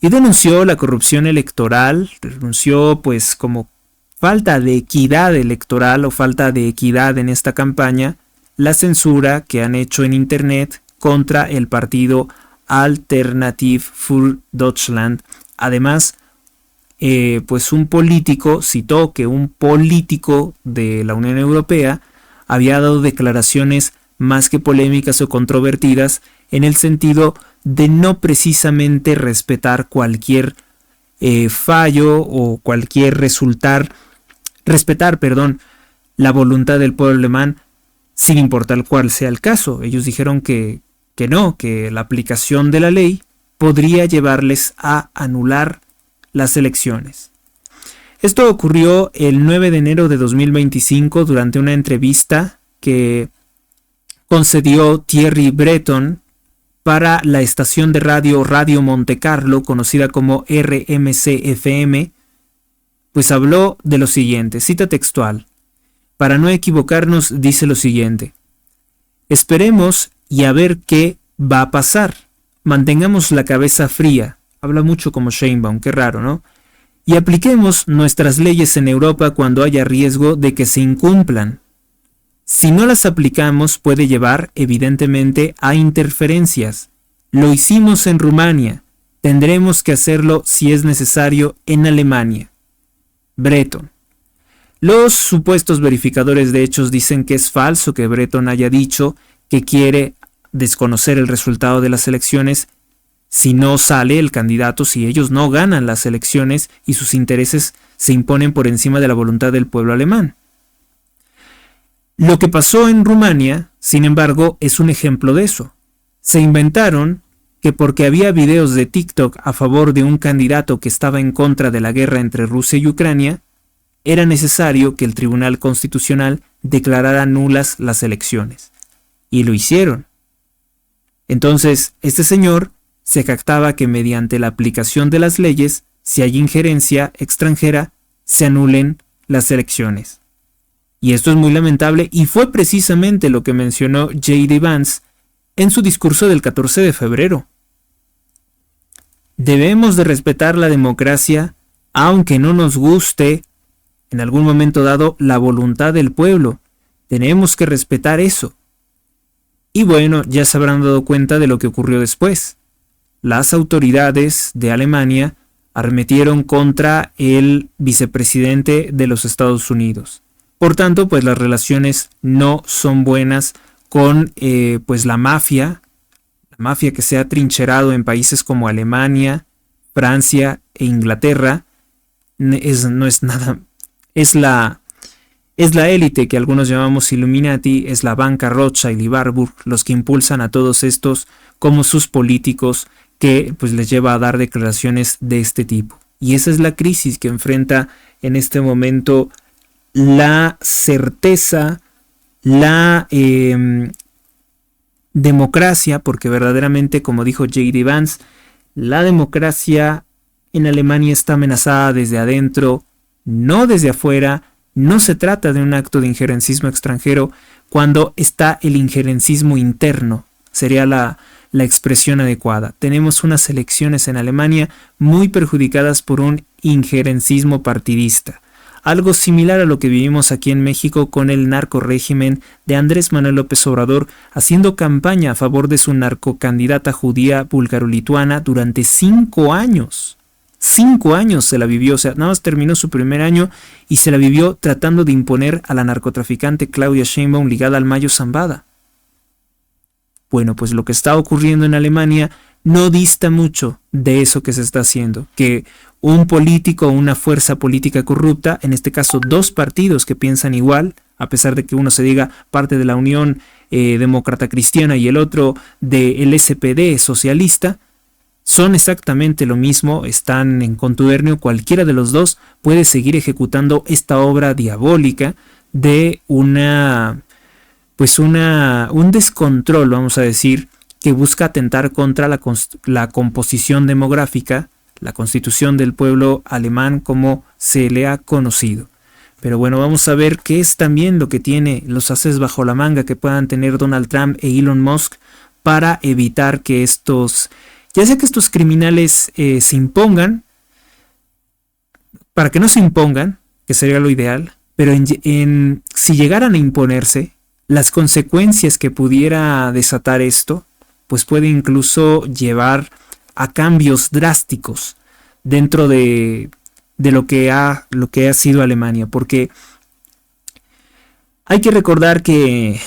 y denunció la corrupción electoral, denunció pues como falta de equidad electoral o falta de equidad en esta campaña, la censura que han hecho en Internet contra el partido Alternative für Deutschland. Además, pues un político citó que un político de la Unión Europea había dado declaraciones más que polémicas o controvertidas en el sentido de no precisamente respetar cualquier fallo o cualquier respetar, la voluntad del pueblo alemán sin importar cuál sea el caso. Ellos dijeron que no, que la aplicación de la ley podría llevarles a anular las elecciones. Esto ocurrió el 9 de enero de 2025 durante una entrevista que concedió Thierry Breton para la estación de Radio Monte Carlo, conocida como RMC-FM, pues habló de lo siguiente, cita textual. Para no equivocarnos, dice lo siguiente: esperemos y a ver qué va a pasar. Mantengamos la cabeza fría. Habla mucho como Sheinbaum, qué raro, ¿no? Y apliquemos nuestras leyes en Europa cuando haya riesgo de que se incumplan. Si no las aplicamos puede llevar, evidentemente, a interferencias. Lo hicimos en Rumania. Tendremos que hacerlo si es necesario en Alemania. Breton. Los supuestos verificadores de hechos dicen que es falso que Breton haya dicho que quiere desconocer el resultado de las elecciones si no sale el candidato, si ellos no ganan las elecciones y sus intereses se imponen por encima de la voluntad del pueblo alemán. Lo que pasó en Rumania, sin embargo, es un ejemplo de eso. Se inventaron que porque había videos de TikTok a favor de un candidato que estaba en contra de la guerra entre Rusia y Ucrania, era necesario que el Tribunal Constitucional declarara nulas las elecciones. Y lo hicieron. Entonces, este señor se jactaba que mediante la aplicación de las leyes, si hay injerencia extranjera, se anulen las elecciones. Y esto es muy lamentable y fue precisamente lo que mencionó J.D. Vance en su discurso del 14 de febrero. Debemos de respetar la democracia, aunque no nos guste en algún momento dado la voluntad del pueblo. Tenemos que respetar eso. Y bueno, ya se habrán dado cuenta de lo que ocurrió después. Las autoridades de Alemania arremetieron contra el vicepresidente de los Estados Unidos. Por tanto, pues las relaciones no son buenas con pues la mafia que se ha trincherado en países como Alemania, Francia e Inglaterra. Es la élite que algunos llamamos Illuminati, es la banca Rothschild y Warburg los que impulsan a todos estos como sus políticos, que pues les lleva a dar declaraciones de este tipo. Y esa es la crisis que enfrenta en este momento la certeza, la democracia, porque verdaderamente, como dijo J.D. Vance, la democracia en Alemania está amenazada desde adentro, no desde afuera. No se trata de un acto de injerencismo extranjero cuando está el injerencismo interno. Sería la la expresión adecuada. Tenemos unas elecciones en Alemania muy perjudicadas por un injerencismo partidista. Algo similar a lo que vivimos aquí en México con el narcorégimen de Andrés Manuel López Obrador haciendo campaña a favor de su narcocandidata judía búlgaro-lituana durante 5 años. 5 años se la vivió, o sea, nada más terminó su primer año y se la vivió tratando de imponer a la narcotraficante Claudia Sheinbaum ligada al Mayo Zambada. Bueno, pues lo que está ocurriendo en Alemania no dista mucho de eso que se está haciendo, que un político o una fuerza política corrupta, en este caso 2 partidos que piensan igual, a pesar de que uno se diga parte de la Unión Demócrata Cristiana y el otro del SPD socialista, son exactamente lo mismo, están en contubernio, cualquiera de los dos puede seguir ejecutando esta obra diabólica de un descontrol, vamos a decir, que busca atentar contra la composición demográfica, la constitución del pueblo alemán como se le ha conocido. Pero bueno, vamos a ver qué es también lo que tiene los ases bajo la manga que puedan tener Donald Trump e Elon Musk para evitar que estos criminales se impongan, para que no se impongan, que sería lo ideal, pero si llegaran a imponerse, las consecuencias que pudiera desatar esto, pues puede incluso llevar a cambios drásticos dentro de lo que ha sido Alemania, porque hay que recordar que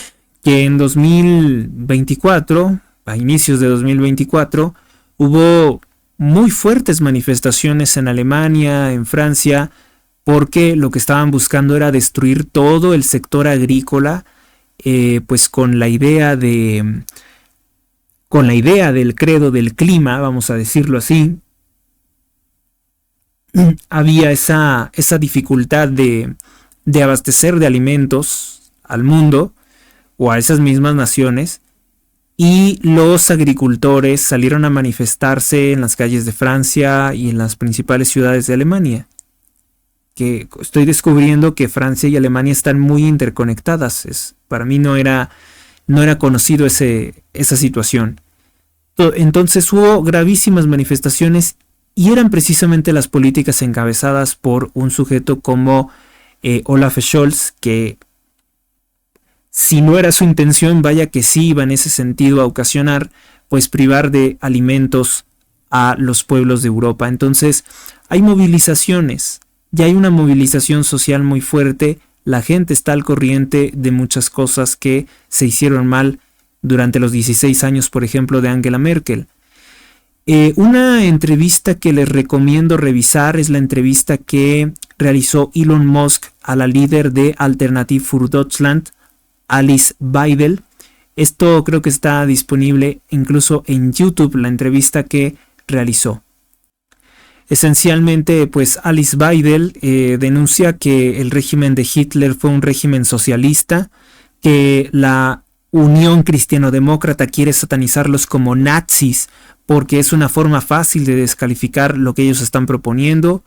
en 2024, a inicios de 2024, hubo muy fuertes manifestaciones en Alemania, en Francia, porque lo que estaban buscando era destruir todo el sector agrícola, pues con la idea del credo del clima, vamos a decirlo así. Había esa dificultad de abastecer de alimentos al mundo o a esas mismas naciones, y los agricultores salieron a manifestarse en las calles de Francia y en las principales ciudades de Alemania. Que estoy descubriendo que Francia y Alemania están muy interconectadas. Para mí no era conocido esa situación. Entonces hubo gravísimas manifestaciones y eran precisamente las políticas encabezadas por un sujeto como Olaf Scholz, que si no era su intención, vaya que sí iba en ese sentido a ocasionar, pues privar de alimentos a los pueblos de Europa. Entonces hay movilizaciones, ya hay una movilización social muy fuerte, la gente está al corriente de muchas cosas que se hicieron mal durante los 16 años, por ejemplo, de Angela Merkel. Una entrevista que les recomiendo revisar es la entrevista que realizó Elon Musk a la líder de Alternative für Deutschland, Alice Weidel. Esto creo que está disponible incluso en YouTube, la entrevista que realizó. Esencialmente, pues Alice Weidel denuncia que el régimen de Hitler fue un régimen socialista, que la Unión Cristiano-Demócrata quiere satanizarlos como nazis porque es una forma fácil de descalificar lo que ellos están proponiendo.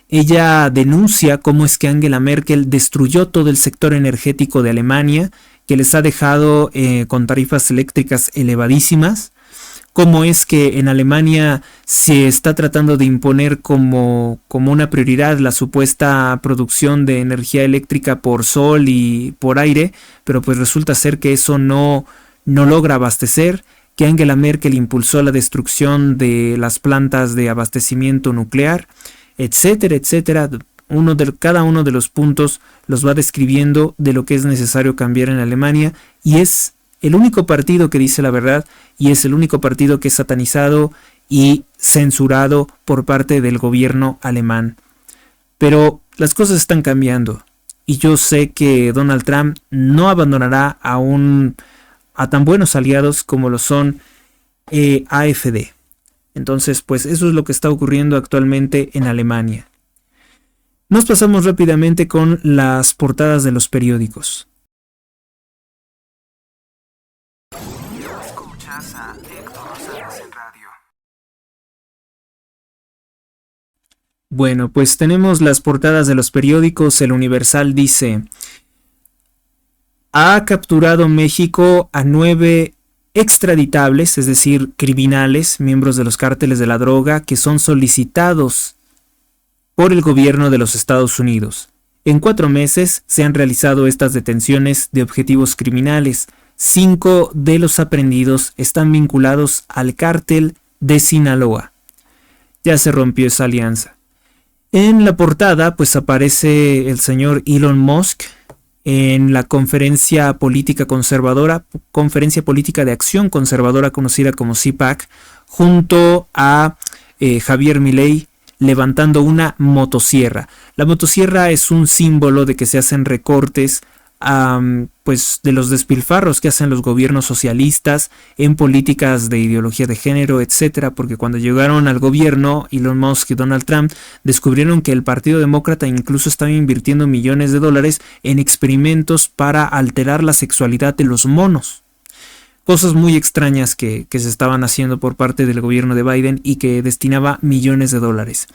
Ella denuncia cómo es que Angela Merkel destruyó todo el sector energético de Alemania, que les ha dejado con tarifas eléctricas elevadísimas. Cómo es que en Alemania se está tratando de imponer como una prioridad la supuesta producción de energía eléctrica por sol y por aire, pero pues resulta ser que eso no logra abastecer, que Angela Merkel impulsó la destrucción de las plantas de abastecimiento nuclear, etcétera, etcétera. Cada uno de los puntos los va describiendo de lo que es necesario cambiar en Alemania, y es el único partido que dice la verdad, y es el único partido que es satanizado y censurado por parte del gobierno alemán. Pero las cosas están cambiando, y yo sé que Donald Trump no abandonará a tan buenos aliados como lo son AfD. Entonces, pues eso es lo que está ocurriendo actualmente en Alemania. Nos pasamos rápidamente con las portadas de los periódicos. Escuchas a Héctor Rosales en radio. Bueno, pues tenemos las portadas de los periódicos. El Universal dice: ha capturado México a 9 extraditables, es decir, criminales, miembros de los cárteles de la droga, que son solicitados por el gobierno de los Estados Unidos. En 4 meses se han realizado estas detenciones de objetivos criminales. 5 de los aprehendidos están vinculados al cártel de Sinaloa. Ya se rompió esa alianza. En la portada pues aparece el señor Elon Musk en la conferencia política conservadora, conferencia política de acción conservadora conocida como CPAC, junto a Javier Milei, levantando una motosierra. La motosierra es un símbolo de que se hacen recortes pues de los despilfarros que hacen los gobiernos socialistas en políticas de ideología de género, etcétera, porque cuando llegaron al gobierno Elon Musk y Donald Trump descubrieron que el Partido Demócrata incluso estaba invirtiendo millones de dólares en experimentos para alterar la sexualidad de los monos. Cosas muy extrañas que se estaban haciendo por parte del gobierno de Biden y que destinaba millones de dólares.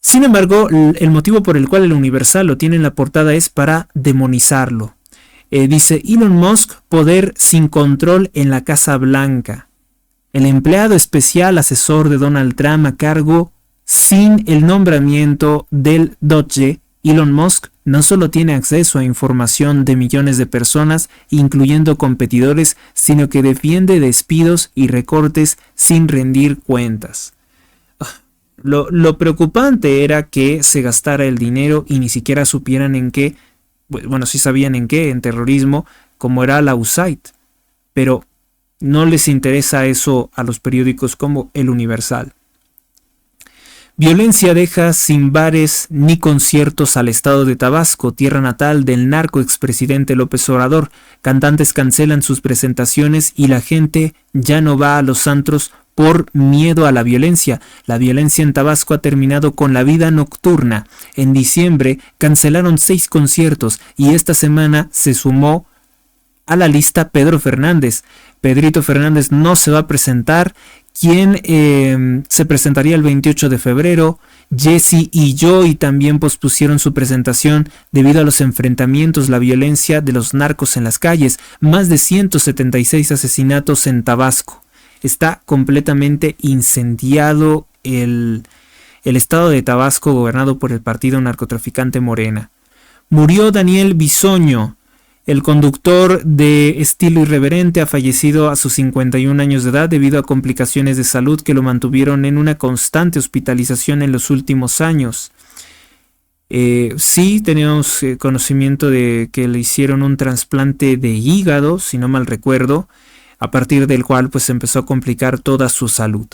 Sin embargo, el motivo por el cual el Universal lo tiene en la portada es para demonizarlo. Dice Elon Musk, poder sin control en la Casa Blanca. El empleado especial asesor de Donald Trump a cargo sin el nombramiento del DOJ, Elon Musk no solo tiene acceso a información de millones de personas, incluyendo competidores, sino que defiende despidos y recortes sin rendir cuentas. Lo preocupante era que se gastara el dinero y ni siquiera supieran en qué, bueno, sí sabían en qué, en terrorismo, como era la USAID, pero no les interesa eso a los periódicos como El Universal. Violencia deja sin bares ni conciertos al estado de Tabasco, tierra natal del narco expresidente López Obrador. Cantantes cancelan sus presentaciones y la gente ya no va a los antros por miedo a la violencia. La violencia en Tabasco ha terminado con la vida nocturna. En diciembre cancelaron 6 conciertos y esta semana se sumó a la lista Pedro Fernández. Pedrito Fernández no se va a presentar. Quien se presentaría el 28 de febrero. Jesse y Joy también pospusieron su presentación debido a los enfrentamientos, la violencia de los narcos en las calles. Más de 176 asesinatos en Tabasco. Está completamente incendiado el estado de Tabasco, gobernado por el partido narcotraficante Morena. Murió Daniel Bisoño, el conductor de Estilo Irreverente, ha fallecido a sus 51 años de edad debido a complicaciones de salud que lo mantuvieron en una constante hospitalización en los últimos años. Sí, teníamos conocimiento de que le hicieron un trasplante de hígado, si no mal recuerdo, a partir del cual pues empezó a complicar toda su salud.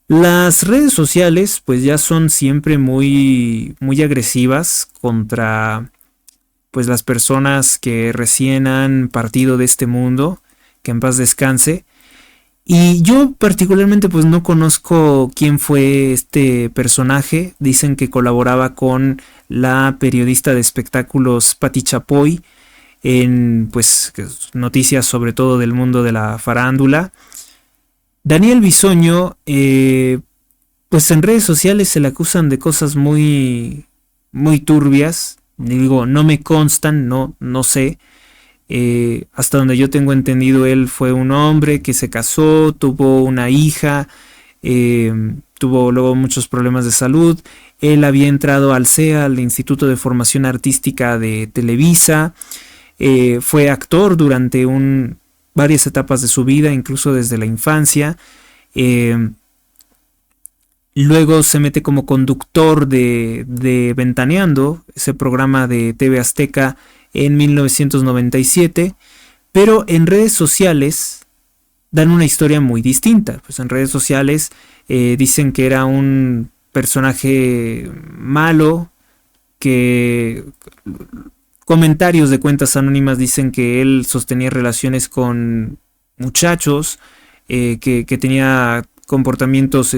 Las redes sociales pues ya son siempre muy agresivas contra pues las personas que recién han partido de este mundo, que en paz descanse. Y yo particularmente pues no conozco quién fue este personaje. Dicen que colaboraba con la periodista de espectáculos Pati Chapoy en pues noticias sobre todo del mundo de la farándula. Daniel Bisoño, pues en redes sociales se le acusan de cosas muy turbias. Digo, no me constan, no sé. Hasta donde yo tengo entendido, él fue un hombre que se casó, tuvo una hija, tuvo luego muchos problemas de salud. Él había entrado al CEA, al Instituto de Formación Artística de Televisa. Fue actor durante varias etapas de su vida, incluso desde la infancia. Luego se mete como conductor de Ventaneando, ese programa de TV Azteca, en 1997. Pero en redes sociales dan una historia muy distinta. Pues en redes sociales dicen que era un personaje malo, que comentarios de cuentas anónimas dicen que él sostenía relaciones con muchachos, que tenía comportamientos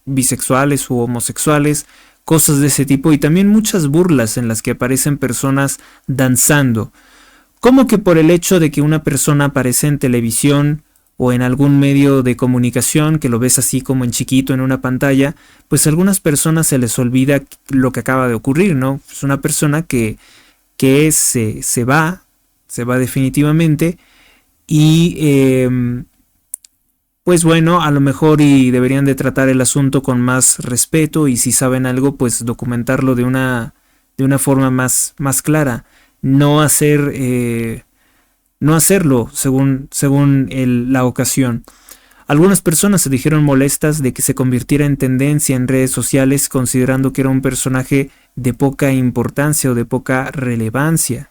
bisexuales u homosexuales, cosas de ese tipo, y también muchas burlas en las que aparecen personas danzando. Como que por el hecho de que una persona aparece en televisión o en algún medio de comunicación, que lo ves así como en chiquito en una pantalla, pues a algunas personas se les olvida lo que acaba de ocurrir, ¿no? Es una persona que se va definitivamente, y pues bueno, a lo mejor y deberían de tratar el asunto con más respeto, y si saben algo, pues documentarlo de una forma más clara. No hacerlo según la ocasión. Algunas personas se dijeron molestas de que se convirtiera en tendencia en redes sociales, considerando que era un personaje de poca importancia o de poca relevancia.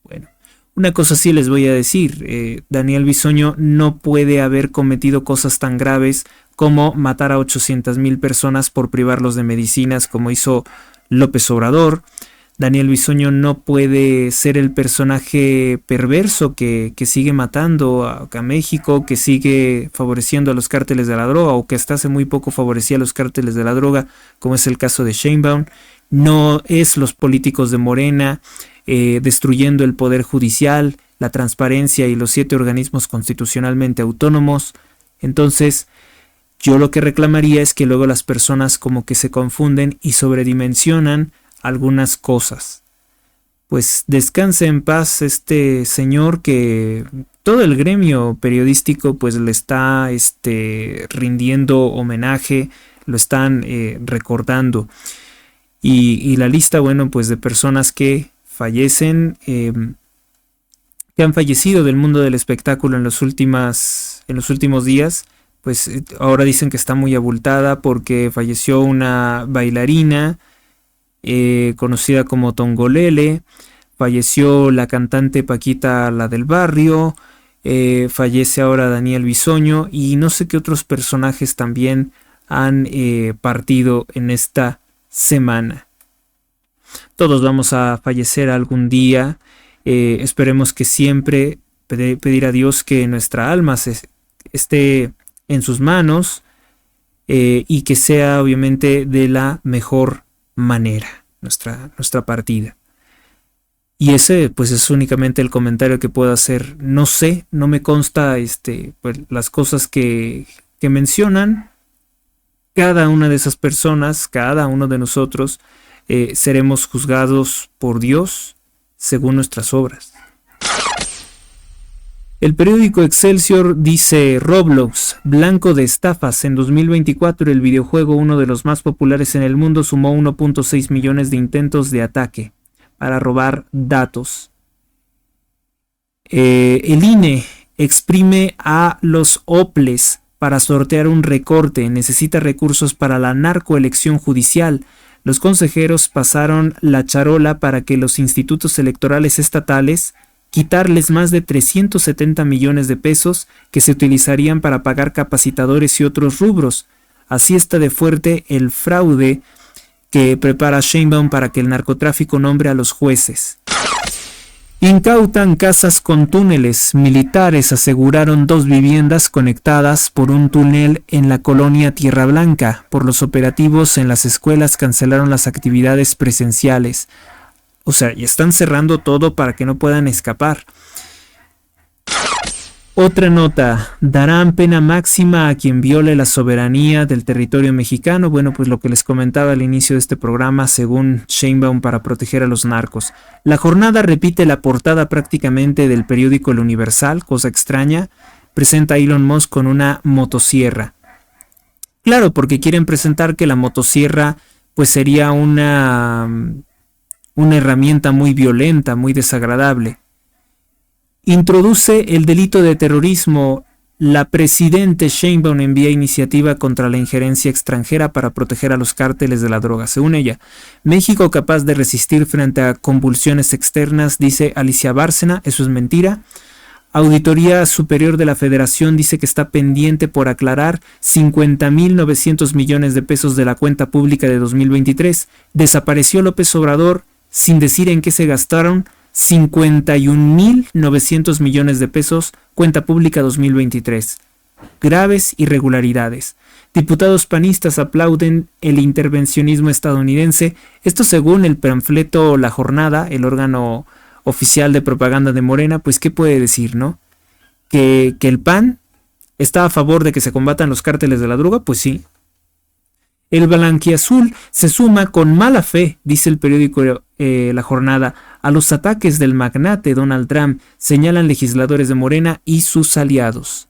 Bueno, una cosa sí les voy a decir, Daniel Bisoño no puede haber cometido cosas tan graves como matar a 800,000 personas por privarlos de medicinas como hizo López Obrador. Daniel Bisoño no puede ser el personaje perverso que sigue matando a México, que sigue favoreciendo a los cárteles de la droga, o que hasta hace muy poco favorecía a los cárteles de la droga, como es el caso de Sheinbaum. No es los políticos de Morena destruyendo el poder judicial, la transparencia y los 7 organismos constitucionalmente autónomos. Entonces, yo lo que reclamaría es que luego las personas como que se confunden y sobredimensionan algunas cosas. Pues descanse en paz este señor, que todo el gremio periodístico pues le está rindiendo homenaje, lo están recordando. Y la lista, bueno, pues de personas que fallecen, que han fallecido del mundo del espectáculo en los últimos días, pues ahora dicen que está muy abultada porque falleció una bailarina conocida como Tongolele, falleció la cantante Paquita la del Barrio, fallece ahora Daniel Bisoño, y no sé qué otros personajes también han partido en esta semana. Todos vamos a fallecer algún día. Esperemos que siempre pedir a Dios que nuestra alma esté en sus manos, y que sea obviamente de la mejor manera nuestra partida. Y ese pues es únicamente el comentario que puedo hacer. No sé, no me consta pues, las cosas que mencionan. Cada una de esas personas, cada uno de nosotros, seremos juzgados por Dios según nuestras obras. El periódico Excelsior dice: Roblox, blanco de estafas. En 2024 el videojuego, uno de los más populares en el mundo, sumó 1.6 millones de intentos de ataque para robar datos. El INE exprime a los OPLES para sortear un recorte. Necesita recursos para la narcoelección judicial. Los consejeros pasaron la charola para que los institutos electorales estatales quitarles más de 370 millones de pesos que se utilizarían para pagar capacitadores y otros rubros. Así está de fuerte el fraude que prepara Sheinbaum para que el narcotráfico nombre a los jueces. Incautan casas con túneles. Militares aseguraron 2 viviendas conectadas por un túnel en la colonia Tierra Blanca. Por los operativos en las escuelas cancelaron las actividades presenciales. O sea, y están cerrando todo para que no puedan escapar. Otra nota: darán pena máxima a quien viole la soberanía del territorio mexicano. Bueno, pues lo que les comentaba al inicio de este programa, según Sheinbaum, para proteger a los narcos. La Jornada repite la portada prácticamente del periódico El Universal, cosa extraña. Presenta a Elon Musk con una motosierra. Claro, porque quieren presentar que la motosierra pues sería una herramienta muy violenta, muy desagradable. Introduce el delito de terrorismo. La presidente Sheinbaum envía iniciativa contra la injerencia extranjera para proteger a los cárteles de la droga. Según ella, México capaz de resistir frente a convulsiones externas, dice Alicia Bárcena. Eso es mentira. Auditoría Superior de la Federación dice que está pendiente por aclarar 50,900 millones de pesos de la cuenta pública de 2023. Desapareció López Obrador sin decir en qué se gastaron 51,900 millones de pesos, cuenta pública 2023. Graves irregularidades. Diputados panistas aplauden el intervencionismo estadounidense. Esto según el panfleto La Jornada, el órgano oficial de propaganda de Morena. Pues qué puede decir, ¿no? Que el PAN está a favor de que se combatan los cárteles de la droga. Pues sí. El blanquiazul se suma con mala fe, dice el periódico La Jornada, a los ataques del magnate Donald Trump, señalan legisladores de Morena y sus aliados.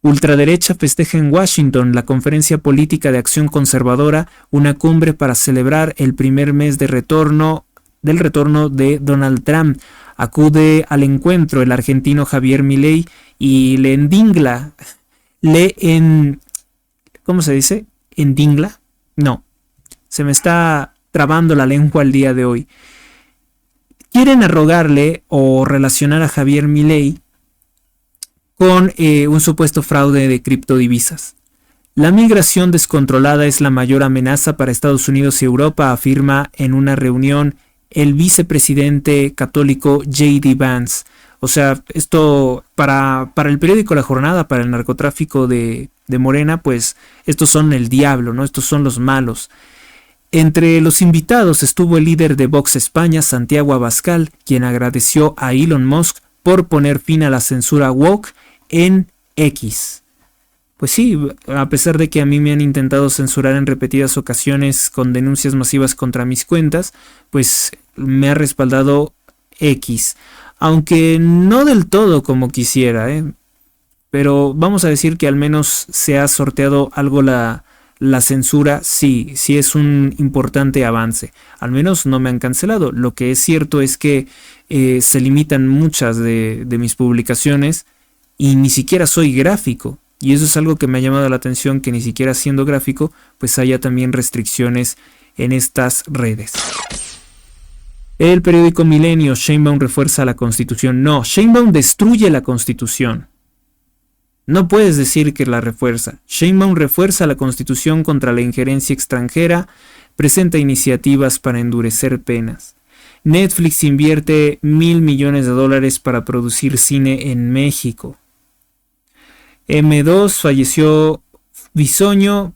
Ultraderecha festeja en Washington la Conferencia Política de Acción Conservadora, una cumbre para celebrar el primer mes del retorno de Donald Trump. Acude al encuentro el argentino Javier Milei y ¿cómo se dice? ¿Endingla? No, se me está trabando la lengua el día de hoy. Quieren arrogarle o relacionar a Javier Milei con un supuesto fraude de criptodivisas. La migración descontrolada es la mayor amenaza para Estados Unidos y Europa, afirma en una reunión el vicepresidente católico J.D. Vance. O sea, esto para el periódico La Jornada, para el narcotráfico de Morena, pues estos son el diablo, ¿no? Estos son los malos. Entre los invitados estuvo el líder de Vox España, Santiago Abascal, quien agradeció a Elon Musk por poner fin a la censura woke en X. Pues sí, a pesar de que a mí me han intentado censurar en repetidas ocasiones con denuncias masivas contra mis cuentas, pues me ha respaldado X. Aunque no del todo como quisiera, pero vamos a decir que al menos se ha sorteado algo la censura. Sí es un importante avance. Al menos no me han cancelado. Lo que es cierto es que se limitan muchas de mis publicaciones y ni siquiera soy gráfico. Y eso es algo que me ha llamado la atención, que ni siquiera siendo gráfico, pues haya también restricciones en estas redes. El periódico Milenio, Sheinbaum refuerza la Constitución. No, Sheinbaum destruye la Constitución. No puedes decir que la refuerza. Sheinbaum refuerza la Constitución contra la injerencia extranjera, presenta iniciativas para endurecer penas. Netflix invierte $1,000 millones para producir cine en México. M2 falleció Bisoño,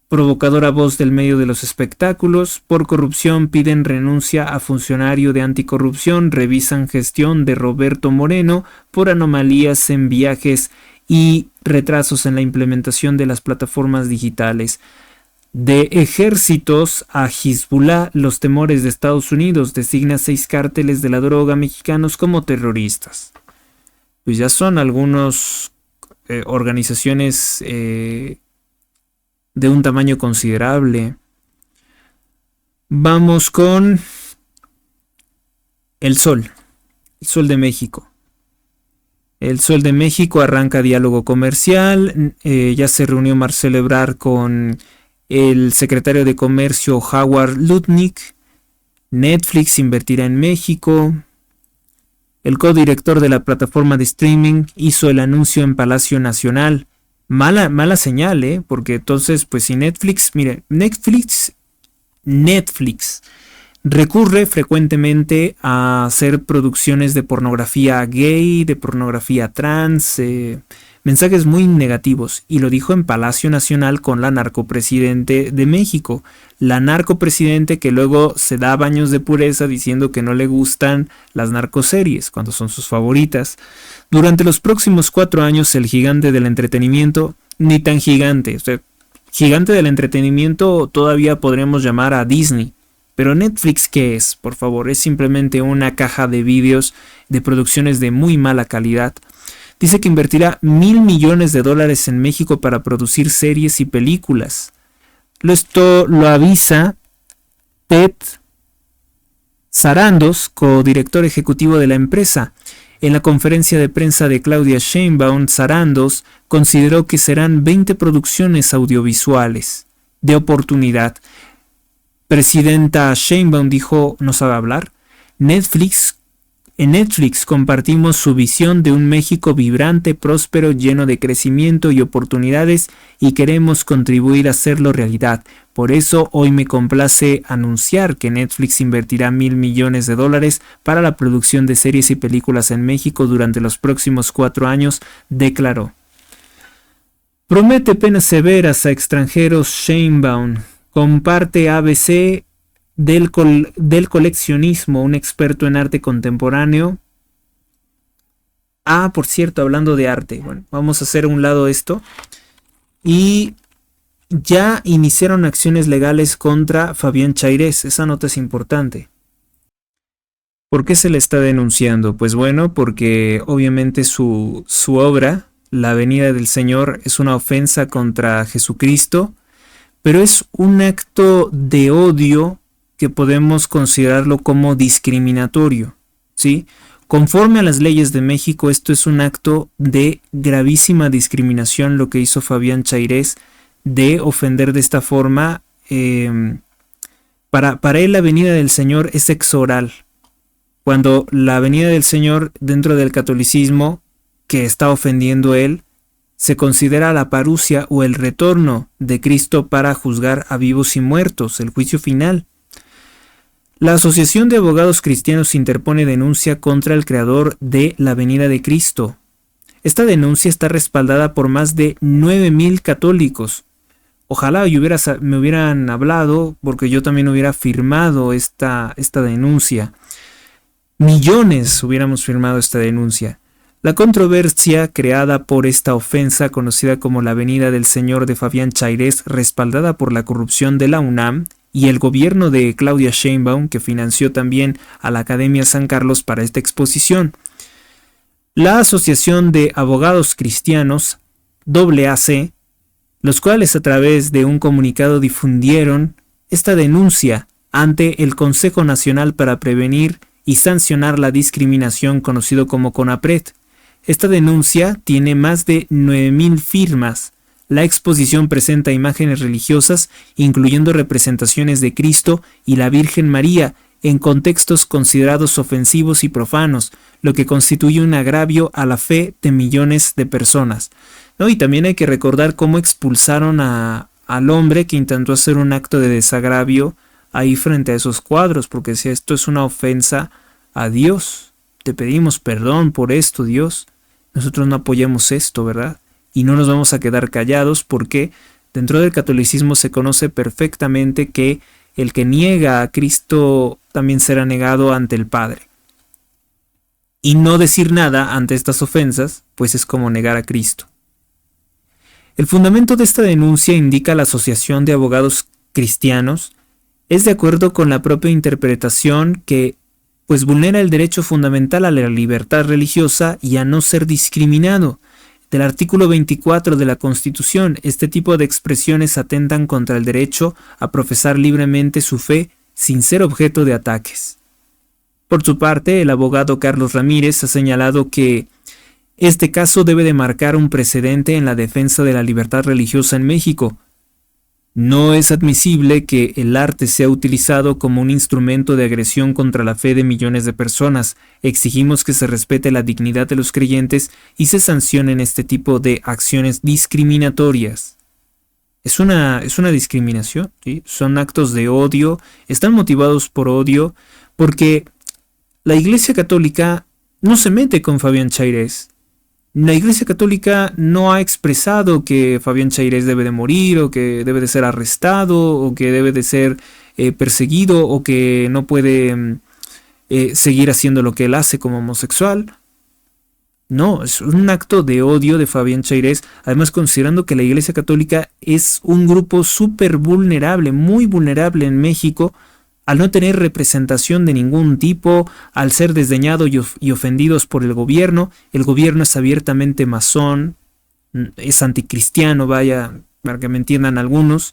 provocadora voz del medio de los espectáculos. Por corrupción piden renuncia a funcionario de anticorrupción. Revisan gestión de Roberto Moreno por anomalías en viajes y retrasos en la implementación de las plataformas digitales. De ejércitos a Hezbollah, los temores de Estados Unidos, designa 6 cárteles de la droga mexicanos como terroristas. Pues ya son algunos organizaciones de un tamaño considerable. Vamos con el Sol de México. El Sol de México arranca diálogo comercial. Ya se reunió Marcelo Ebrard con el secretario de Comercio Howard Lutnick. Netflix invertirá en México. El codirector de la plataforma de streaming hizo el anuncio en Palacio Nacional. Mala señal, porque entonces, pues si Netflix recurre frecuentemente a hacer producciones de pornografía gay, de pornografía trans, mensajes muy negativos, y lo dijo en Palacio Nacional con la narcopresidente de México, la narcopresidente que luego se da baños de pureza diciendo que no le gustan las narcoseries cuando son sus favoritas. Durante los próximos 4 años el gigante del entretenimiento, ni tan gigante, o sea, gigante del entretenimiento todavía podremos llamar a Disney, pero Netflix, ¿qué es? Por favor, es simplemente una caja de vídeos de producciones de muy mala calidad. Dice que invertirá $1,000 millones en México para producir series y películas. Esto lo avisa Ted Sarandos, codirector ejecutivo de la empresa. En la conferencia de prensa de Claudia Sheinbaum, Sarandos consideró que serán 20 producciones audiovisuales de oportunidad. Presidenta Sheinbaum dijo, ¿no sabe hablar? En Netflix compartimos su visión de un México vibrante, próspero, lleno de crecimiento y oportunidades, y queremos contribuir a hacerlo realidad. Por eso hoy me complace anunciar que Netflix invertirá $1,000 millones para la producción de series y películas en México durante los próximos 4 años, declaró. Promete penas severas a extranjeros. Sheinbaum comparte ABC del coleccionismo, un experto en arte contemporáneo. Por cierto, hablando de arte, bueno, vamos a hacer a un lado esto. Y ya iniciaron acciones legales contra Fabián Chairez. Esa nota es importante. ¿Por qué se le está denunciando? Pues bueno, porque obviamente su obra, La venida del Señor, es una ofensa contra Jesucristo, pero es un acto de odio que podemos considerarlo como discriminatorio, ¿sí? Conforme a las leyes de México, esto es un acto de gravísima discriminación, lo que hizo Fabián Chairés, de ofender de esta forma. Para él la venida del Señor es sexo oral, cuando la venida del Señor dentro del catolicismo, que está ofendiendo él, se considera la parusia o el retorno de Cristo para juzgar a vivos y muertos, el juicio final. La Asociación de Abogados Cristianos interpone denuncia contra el creador de la venida de Cristo. Esta denuncia está respaldada por más de 9,000 católicos. Ojalá me hubieran hablado, porque yo también hubiera firmado esta denuncia. Millones hubiéramos firmado esta denuncia. La controversia creada por esta ofensa, conocida como la venida del Señor de Fabián Chairés, respaldada por la corrupción de la UNAM y el gobierno de Claudia Sheinbaum, que financió también a la Academia San Carlos para esta exposición. La Asociación de Abogados Cristianos, AAC, los cuales a través de un comunicado difundieron esta denuncia ante el Consejo Nacional para Prevenir y Sancionar la Discriminación, conocido como CONAPRED. Esta denuncia tiene más de 9,000 firmas. La exposición presenta imágenes religiosas, incluyendo representaciones de Cristo y la Virgen María, en contextos considerados ofensivos y profanos, lo que constituye un agravio a la fe de millones de personas, ¿no? Y también hay que recordar cómo expulsaron al hombre que intentó hacer un acto de desagravio ahí frente a esos cuadros, porque si esto es una ofensa a Dios, te pedimos perdón por esto, Dios. Nosotros no apoyamos esto, ¿verdad? Y no nos vamos a quedar callados, porque dentro del catolicismo se conoce perfectamente que el que niega a Cristo también será negado ante el Padre. Y no decir nada ante estas ofensas, pues es como negar a Cristo. El fundamento de esta denuncia, indica la Asociación de Abogados Cristianos, es de acuerdo con la propia interpretación que pues vulnera el derecho fundamental a la libertad religiosa y a no ser discriminado. Del artículo 24 de la Constitución, este tipo de expresiones atentan contra el derecho a profesar libremente su fe sin ser objeto de ataques. Por su parte, el abogado Carlos Ramírez ha señalado que este caso debe de marcar un precedente en la defensa de la libertad religiosa en México. No es admisible que el arte sea utilizado como un instrumento de agresión contra la fe de millones de personas. Exigimos que se respete la dignidad de los creyentes y se sancionen este tipo de acciones discriminatorias. Es una discriminación, ¿sí? Son actos de odio, están motivados por odio, porque la Iglesia Católica no se mete con Fabián Chairés. La Iglesia Católica no ha expresado que Fabián Chairés debe de morir, o que debe de ser arrestado, o que debe de ser perseguido, o que no puede seguir haciendo lo que él hace como homosexual. No, es un acto de odio de Fabián Chairés, además considerando que la Iglesia Católica es un grupo súper vulnerable, muy vulnerable en México, al no tener representación de ningún tipo, al ser desdeñados y ofendidos por el gobierno es abiertamente masón, es anticristiano, vaya, para que me entiendan algunos.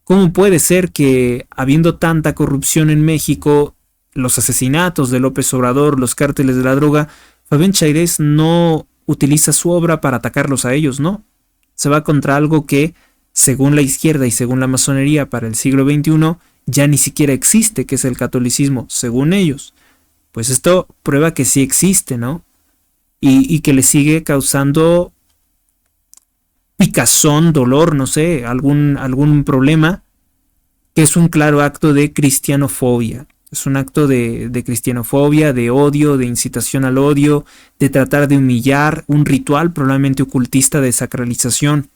¿Cómo puede ser que, habiendo tanta corrupción en México, los asesinatos de López Obrador, los cárteles de la droga, Fabián Chairés no utiliza su obra para atacarlos a ellos, no? Se va contra algo que, según la izquierda y según la masonería para el siglo XXI, ya ni siquiera existe, que es el catolicismo, según ellos. Pues esto prueba que sí existe, ¿no? Y que le sigue causando picazón, dolor, no sé, algún problema, que es un claro acto de cristianofobia. Es un acto de cristianofobia, de odio, de incitación al odio, de tratar de humillar, un ritual probablemente ocultista de sacralización.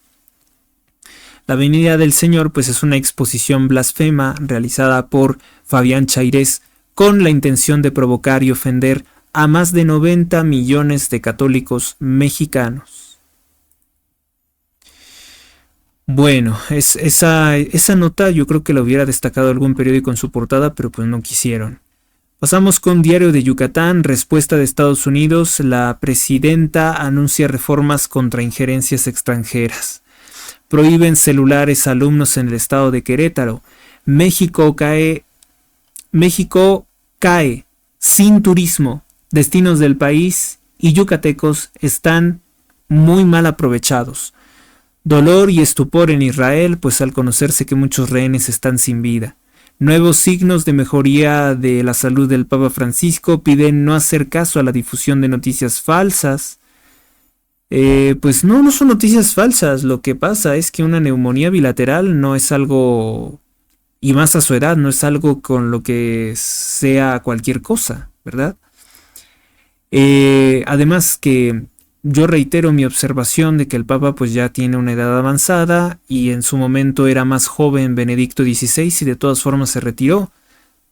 La venida del Señor pues es una exposición blasfema realizada por Fabián Chairés con la intención de provocar y ofender a más de 90 millones de católicos mexicanos. Bueno, esa nota yo creo que la hubiera destacado algún periódico en su portada, pero pues no quisieron. Pasamos con Diario de Yucatán, respuesta de Estados Unidos, la presidenta anuncia reformas contra injerencias extranjeras. Prohíben celulares a alumnos en el estado de Querétaro. México cae sin turismo. Destinos del país y yucatecos están muy mal aprovechados. Dolor y estupor en Israel, pues al conocerse que muchos rehenes están sin vida. Nuevos signos de mejoría de la salud del Papa Francisco, piden no hacer caso a la difusión de noticias falsas. Pues no son noticias falsas. Lo que pasa es que una neumonía bilateral no es algo, y más a su edad, no es algo con lo que sea cualquier cosa, ¿verdad? Además que yo reitero mi observación de que el Papa pues ya tiene una edad avanzada y en su momento era más joven Benedicto XVI y de todas formas se retiró.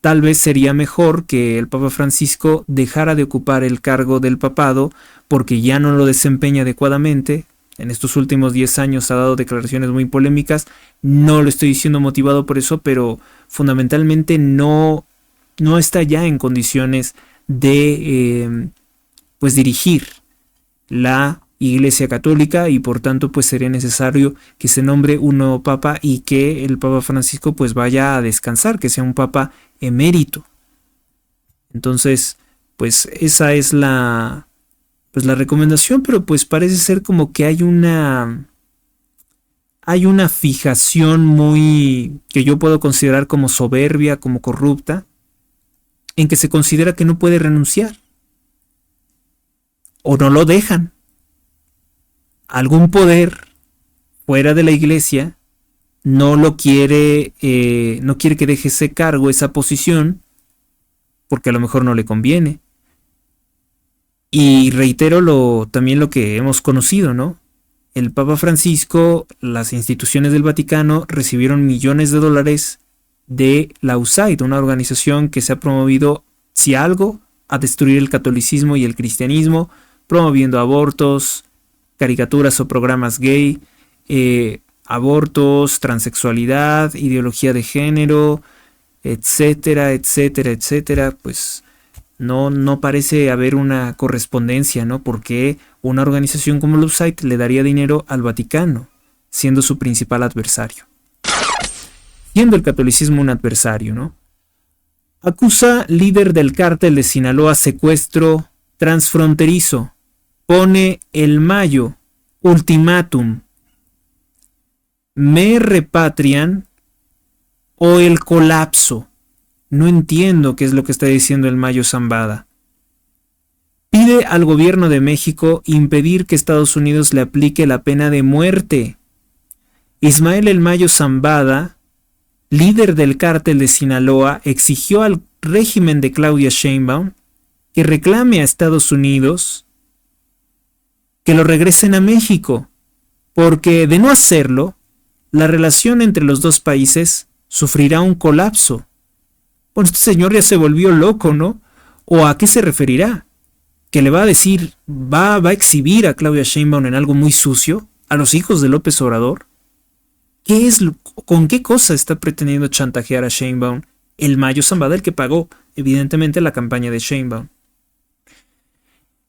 Tal vez sería mejor que el Papa Francisco dejara de ocupar el cargo del papado porque ya no lo desempeña adecuadamente. En estos últimos 10 años ha dado declaraciones muy polémicas. No lo estoy diciendo motivado por eso, pero fundamentalmente no está ya en condiciones de pues dirigir la Iglesia Católica y por tanto pues sería necesario que se nombre un nuevo papa y que el Papa Francisco pues vaya a descansar, que sea un papa emérito. Entonces pues esa es la recomendación, pero pues parece ser como que hay una fijación muy que yo puedo considerar como soberbia, como corrupta, en que se considera que no puede renunciar o no lo dejan. Algún poder fuera de la iglesia no quiere que deje ese cargo, esa posición, porque a lo mejor no le conviene. Y reitero también lo que hemos conocido, ¿no? El Papa Francisco, las instituciones del Vaticano recibieron millones de dólares de la USAID, una organización que se ha promovido, si algo, a destruir el catolicismo y el cristianismo, promoviendo abortos, caricaturas o programas gay, abortos, transexualidad, ideología de género, etcétera, etcétera, etcétera. Pues no parece haber una correspondencia, ¿no? Porque una organización como la USAID le daría dinero al Vaticano, siendo su principal adversario. Siendo el catolicismo un adversario, ¿no? Acusa líder del cártel de Sinaloa secuestro transfronterizo. Pone el Mayo ultimátum. ¿Me repatrian o el colapso? No entiendo qué es lo que está diciendo el Mayo Zambada. Pide al gobierno de México impedir que Estados Unidos le aplique la pena de muerte. Ismael El Mayo Zambada, líder del cártel de Sinaloa, exigió al régimen de Claudia Sheinbaum que reclame a Estados Unidos que lo regresen a México, porque de no hacerlo, la relación entre los dos países sufrirá un colapso. Bueno, este señor ya se volvió loco, ¿no? ¿O a qué se referirá? ¿Que le va a decir, va a exhibir a Claudia Sheinbaum en algo muy sucio? ¿A los hijos de López Obrador? ¿Con qué cosa está pretendiendo chantajear a Sheinbaum? El Mayo Zambada, el que pagó, evidentemente, la campaña de Sheinbaum.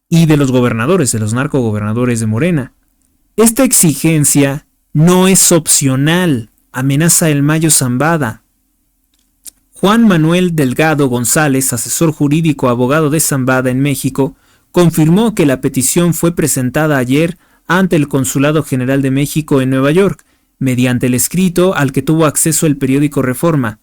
Y de los gobernadores, de los narcogobernadores de Morena. Esta exigencia no es opcional, amenaza el Mayo Zambada. Juan Manuel Delgado González, asesor jurídico abogado de Zambada en México, confirmó que la petición fue presentada ayer ante el Consulado General de México en Nueva York, mediante el escrito al que tuvo acceso el periódico Reforma.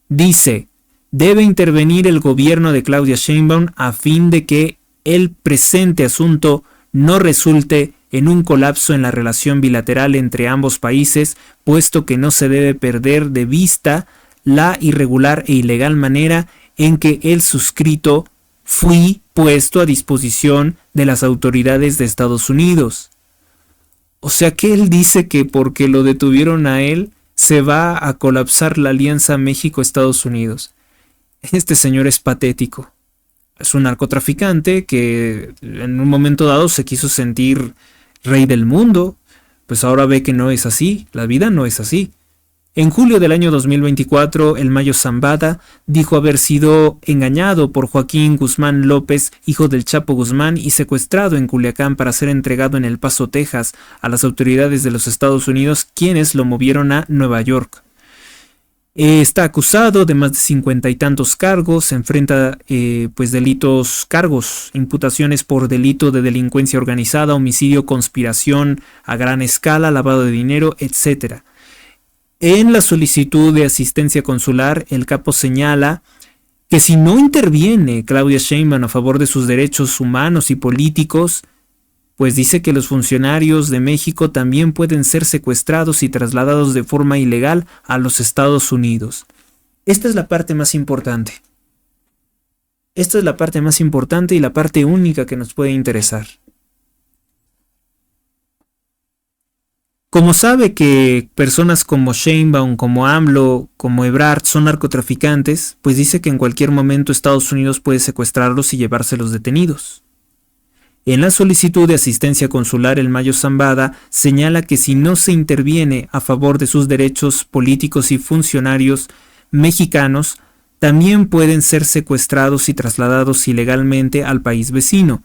Dice, debe intervenir el gobierno de Claudia Sheinbaum a fin de que el presente asunto no resulte en un colapso en la relación bilateral entre ambos países, puesto que no se debe perder de vista la irregular e ilegal manera en que el suscrito fue puesto a disposición de las autoridades de Estados Unidos. O sea que él dice que porque lo detuvieron a él, se va a colapsar la alianza México-Estados Unidos. Este señor es patético. Es un narcotraficante que en un momento dado se quiso sentir rey del mundo. Pues ahora ve que no es así. La vida no es así. En julio del año 2024, el Mayo Zambada dijo haber sido engañado por Joaquín Guzmán López, hijo del Chapo Guzmán, y secuestrado en Culiacán para ser entregado en El Paso, Texas, a las autoridades de los Estados Unidos, quienes lo movieron a Nueva York. Está acusado de más de 50 y tantos cargos, se enfrenta imputaciones por delito de delincuencia organizada, homicidio, conspiración a gran escala, lavado de dinero, etc. En la solicitud de asistencia consular, el capo señala que si no interviene Claudia Sheinbaum a favor de sus derechos humanos y políticos, pues dice que los funcionarios de México también pueden ser secuestrados y trasladados de forma ilegal a los Estados Unidos. Esta es la parte más importante. Esta es la parte más importante y la parte única que nos puede interesar. Como sabe que personas como Sheinbaum, como AMLO, como Ebrard son narcotraficantes, pues dice que en cualquier momento Estados Unidos puede secuestrarlos y llevárselos detenidos. En la solicitud de asistencia consular, el Mayo Zambada señala que si no se interviene a favor de sus derechos políticos y funcionarios mexicanos, también pueden ser secuestrados y trasladados ilegalmente al país vecino.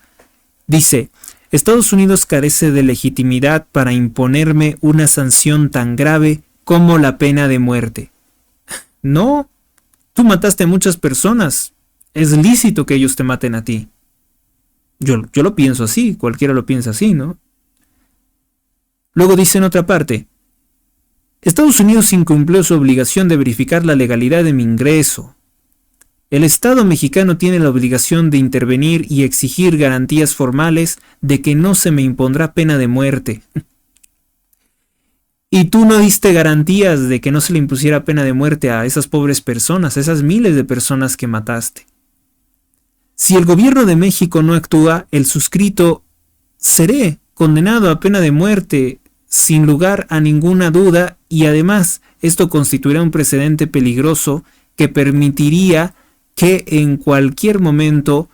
Dice, Estados Unidos carece de legitimidad para imponerme una sanción tan grave como la pena de muerte. No, tú mataste a muchas personas. Es lícito que ellos te maten a ti. Yo lo pienso así, cualquiera lo piensa así, ¿no? Luego dice en otra parte, Estados Unidos incumplió su obligación de verificar la legalidad de mi ingreso. El Estado mexicano tiene la obligación de intervenir y exigir garantías formales de que no se me impondrá pena de muerte. Y tú no diste garantías de que no se le impusiera pena de muerte a esas pobres personas, a esas miles de personas que mataste. Si el gobierno de México no actúa, el suscrito seré condenado a pena de muerte sin lugar a ninguna duda, y además esto constituirá un precedente peligroso que permitiría que en cualquier momento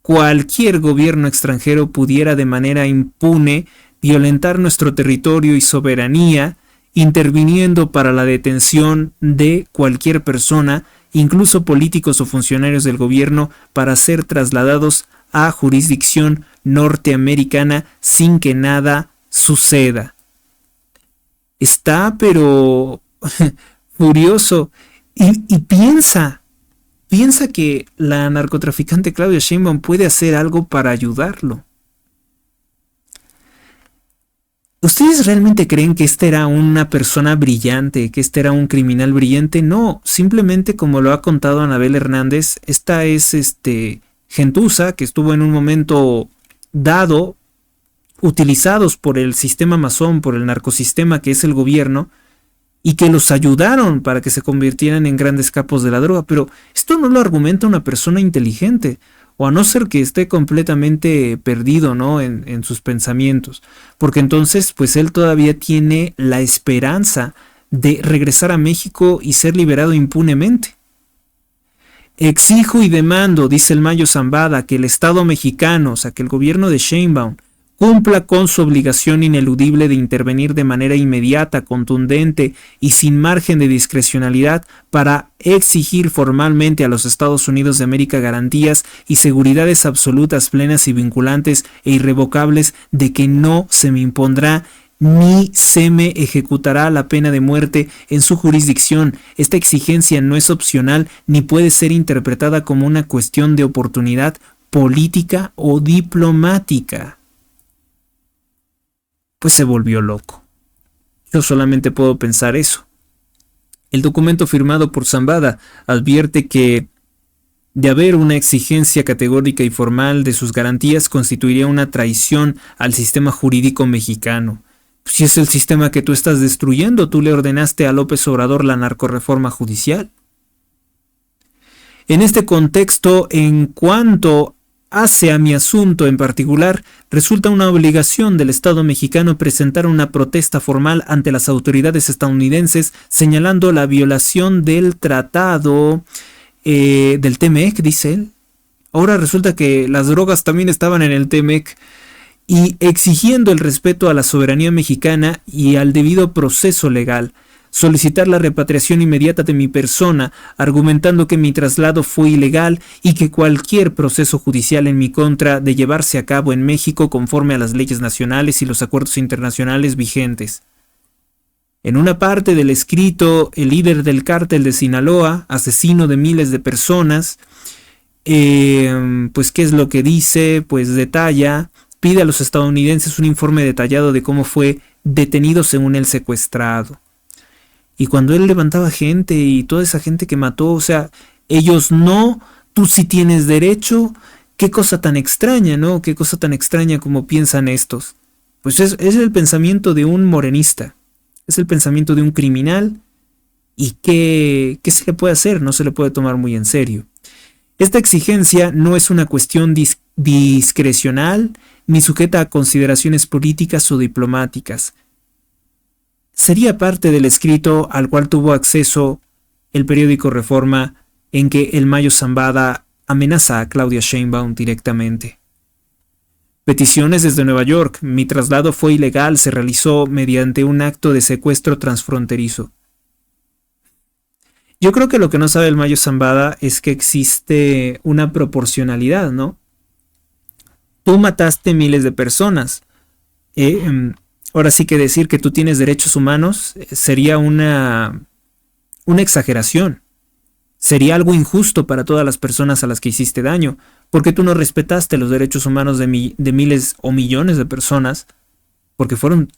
cualquier gobierno extranjero pudiera de manera impune violentar nuestro territorio y soberanía, interviniendo para la detención de cualquier persona, incluso políticos o funcionarios del gobierno, para ser trasladados a jurisdicción norteamericana sin que nada suceda. Está pero furioso y piensa que la narcotraficante Claudia Sheinbaum puede hacer algo para ayudarlo. ¿Ustedes realmente creen que esta era una persona brillante, que este era un criminal brillante? No, simplemente como lo ha contado Anabel Hernández, esta es gentuza que estuvo en un momento dado, utilizados por el sistema masón, por el narcosistema que es el gobierno, y que los ayudaron para que se convirtieran en grandes capos de la droga. Pero esto no lo argumenta una persona inteligente, o a no ser que esté completamente perdido, ¿no? en sus pensamientos, porque entonces pues él todavía tiene la esperanza de regresar a México y ser liberado impunemente. Exijo y demando, dice el Mayo Zambada, que el Estado mexicano, o sea que el gobierno de Sheinbaum, cumpla con su obligación ineludible de intervenir de manera inmediata, contundente y sin margen de discrecionalidad para exigir formalmente a los Estados Unidos de América garantías y seguridades absolutas, plenas y vinculantes e irrevocables de que no se me impondrá ni se me ejecutará la pena de muerte en su jurisdicción. Esta exigencia no es opcional ni puede ser interpretada como una cuestión de oportunidad política o diplomática. Pues se volvió loco. Yo solamente puedo pensar eso. El documento firmado por Zambada advierte que de haber una exigencia categórica y formal de sus garantías constituiría una traición al sistema jurídico mexicano. Si es el sistema que tú estás destruyendo, tú le ordenaste a López Obrador la narcorreforma judicial. En este contexto, en cuanto hace a mi asunto en particular, resulta una obligación del Estado mexicano presentar una protesta formal ante las autoridades estadounidenses señalando la violación del tratado del TMEC, dice él. Ahora resulta que las drogas también estaban en el TMEC, y exigiendo el respeto a la soberanía mexicana y al debido proceso legal. solicitar la repatriación inmediata de mi persona, argumentando que mi traslado fue ilegal y que cualquier proceso judicial en mi contra de llevarse a cabo en México conforme a las leyes nacionales y los acuerdos internacionales vigentes. En una parte del escrito, el líder del cártel de Sinaloa, asesino de miles de personas, pues ¿qué es lo que dice? Pues detalla, pide a los estadounidenses un informe detallado de cómo fue detenido según él secuestrado. Y cuando él levantaba gente y toda esa gente que mató, o sea, ellos no, tú sí tienes derecho, qué cosa tan extraña, ¿no? Qué cosa tan extraña como piensan estos. Pues es el pensamiento de un morenista, es el pensamiento de un criminal y ¿qué se le puede hacer? No se le puede tomar muy en serio. Esta exigencia no es una cuestión discrecional ni sujeta a consideraciones políticas o diplomáticas. Sería parte del escrito al cual tuvo acceso el periódico Reforma, en que el Mayo Zambada amenaza a Claudia Sheinbaum directamente. Peticiones desde Nueva York. Mi traslado fue ilegal, se realizó mediante un acto de secuestro transfronterizo. Yo creo que lo que no sabe el Mayo Zambada es que existe una proporcionalidad, ¿no? Tú mataste miles de personas. Ahora sí que decir que tú tienes derechos humanos sería una exageración. Sería algo injusto para todas las personas a las que hiciste daño, porque tú no respetaste los derechos humanos de miles o millones de personas, porque fueron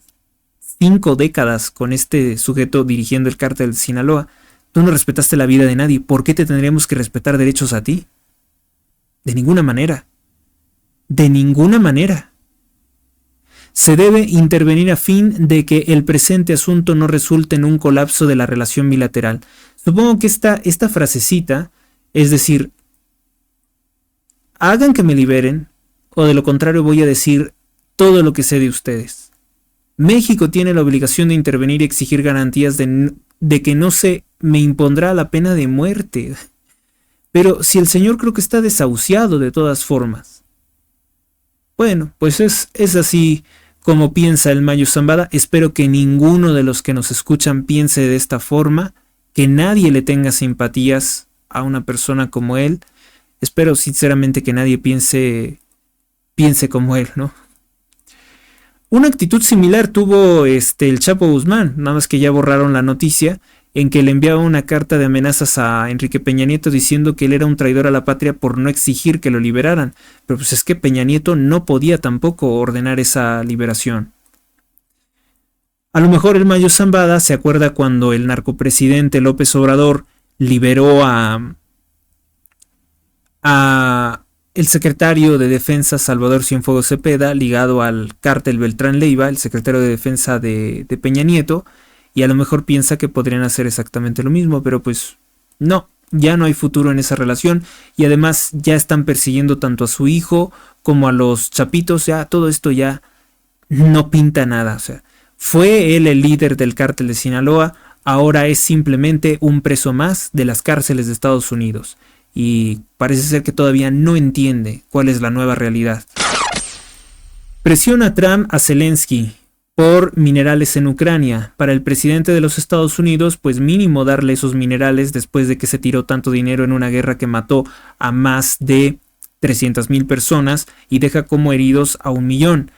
5 décadas con este sujeto dirigiendo el cártel de Sinaloa. Tú no respetaste la vida de nadie. ¿Por qué te tendríamos que respetar derechos a ti? De ninguna manera. De ninguna manera. Se debe intervenir a fin de que el presente asunto no resulte en un colapso de la relación bilateral. Supongo que esta frasecita, es decir, hagan que me liberen, o de lo contrario voy a decir todo lo que sé de ustedes. México tiene la obligación de intervenir y exigir garantías de que no se me impondrá la pena de muerte. Pero si el señor creo que está desahuciado de todas formas. Bueno, pues es así como piensa el Mayo Zambada. Espero que ninguno de los que nos escuchan piense de esta forma, que nadie le tenga simpatías a una persona como él. Espero sinceramente que nadie piense como él, ¿no? Una actitud similar tuvo el Chapo Guzmán, nada más que ya borraron la noticia, en que le enviaba una carta de amenazas a Enrique Peña Nieto diciendo que él era un traidor a la patria por no exigir que lo liberaran. Pero pues es que Peña Nieto no podía tampoco ordenar esa liberación. A lo mejor el Mayo Zambada se acuerda cuando el narcopresidente López Obrador liberó a el secretario de Defensa Salvador Cienfuegos Cepeda, ligado al cártel Beltrán Leiva, el secretario de Defensa de Peña Nieto, y a lo mejor piensa que podrían hacer exactamente lo mismo, pero pues no, ya no hay futuro en esa relación, y además ya están persiguiendo tanto a su hijo como a los chapitos, ya todo esto ya no pinta nada. O sea, fue él el líder del cártel de Sinaloa, ahora es simplemente un preso más de las cárceles de Estados Unidos, y parece ser que todavía no entiende cuál es la nueva realidad. Presiona Trump a Zelensky por minerales en Ucrania. Para el presidente de los Estados Unidos, pues mínimo darle esos minerales después de que se tiró tanto dinero en una guerra que mató a más de 300,000 personas y deja como heridos a 1,000,000.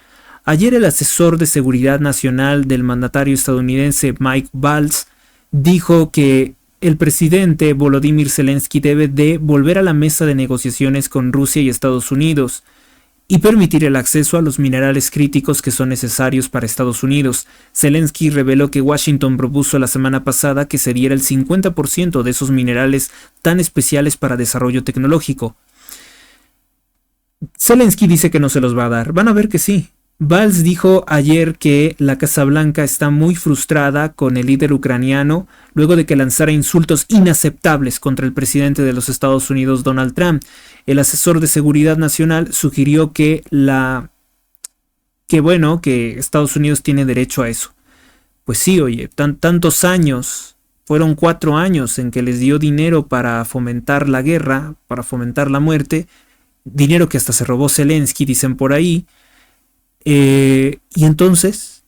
Ayer el asesor de seguridad nacional del mandatario estadounidense Mike Waltz dijo que el presidente Volodymyr Zelensky debe de volver a la mesa de negociaciones con Rusia y Estados Unidos y permitir el acceso a los minerales críticos que son necesarios para Estados Unidos. Zelensky reveló que Washington propuso la semana pasada que se diera el 50% de esos minerales tan especiales para desarrollo tecnológico. Zelensky dice que no se los va a dar. Van a ver que sí. Valls dijo ayer que la Casa Blanca está muy frustrada con el líder ucraniano luego de que lanzara insultos inaceptables contra el presidente de los Estados Unidos, Donald Trump. El asesor de seguridad nacional sugirió que Estados Unidos tiene derecho a eso. Pues sí, oye, tantos años, fueron 4 años en que les dio dinero para fomentar la guerra, para fomentar la muerte, dinero que hasta se robó Zelensky, dicen por ahí. Y entonces,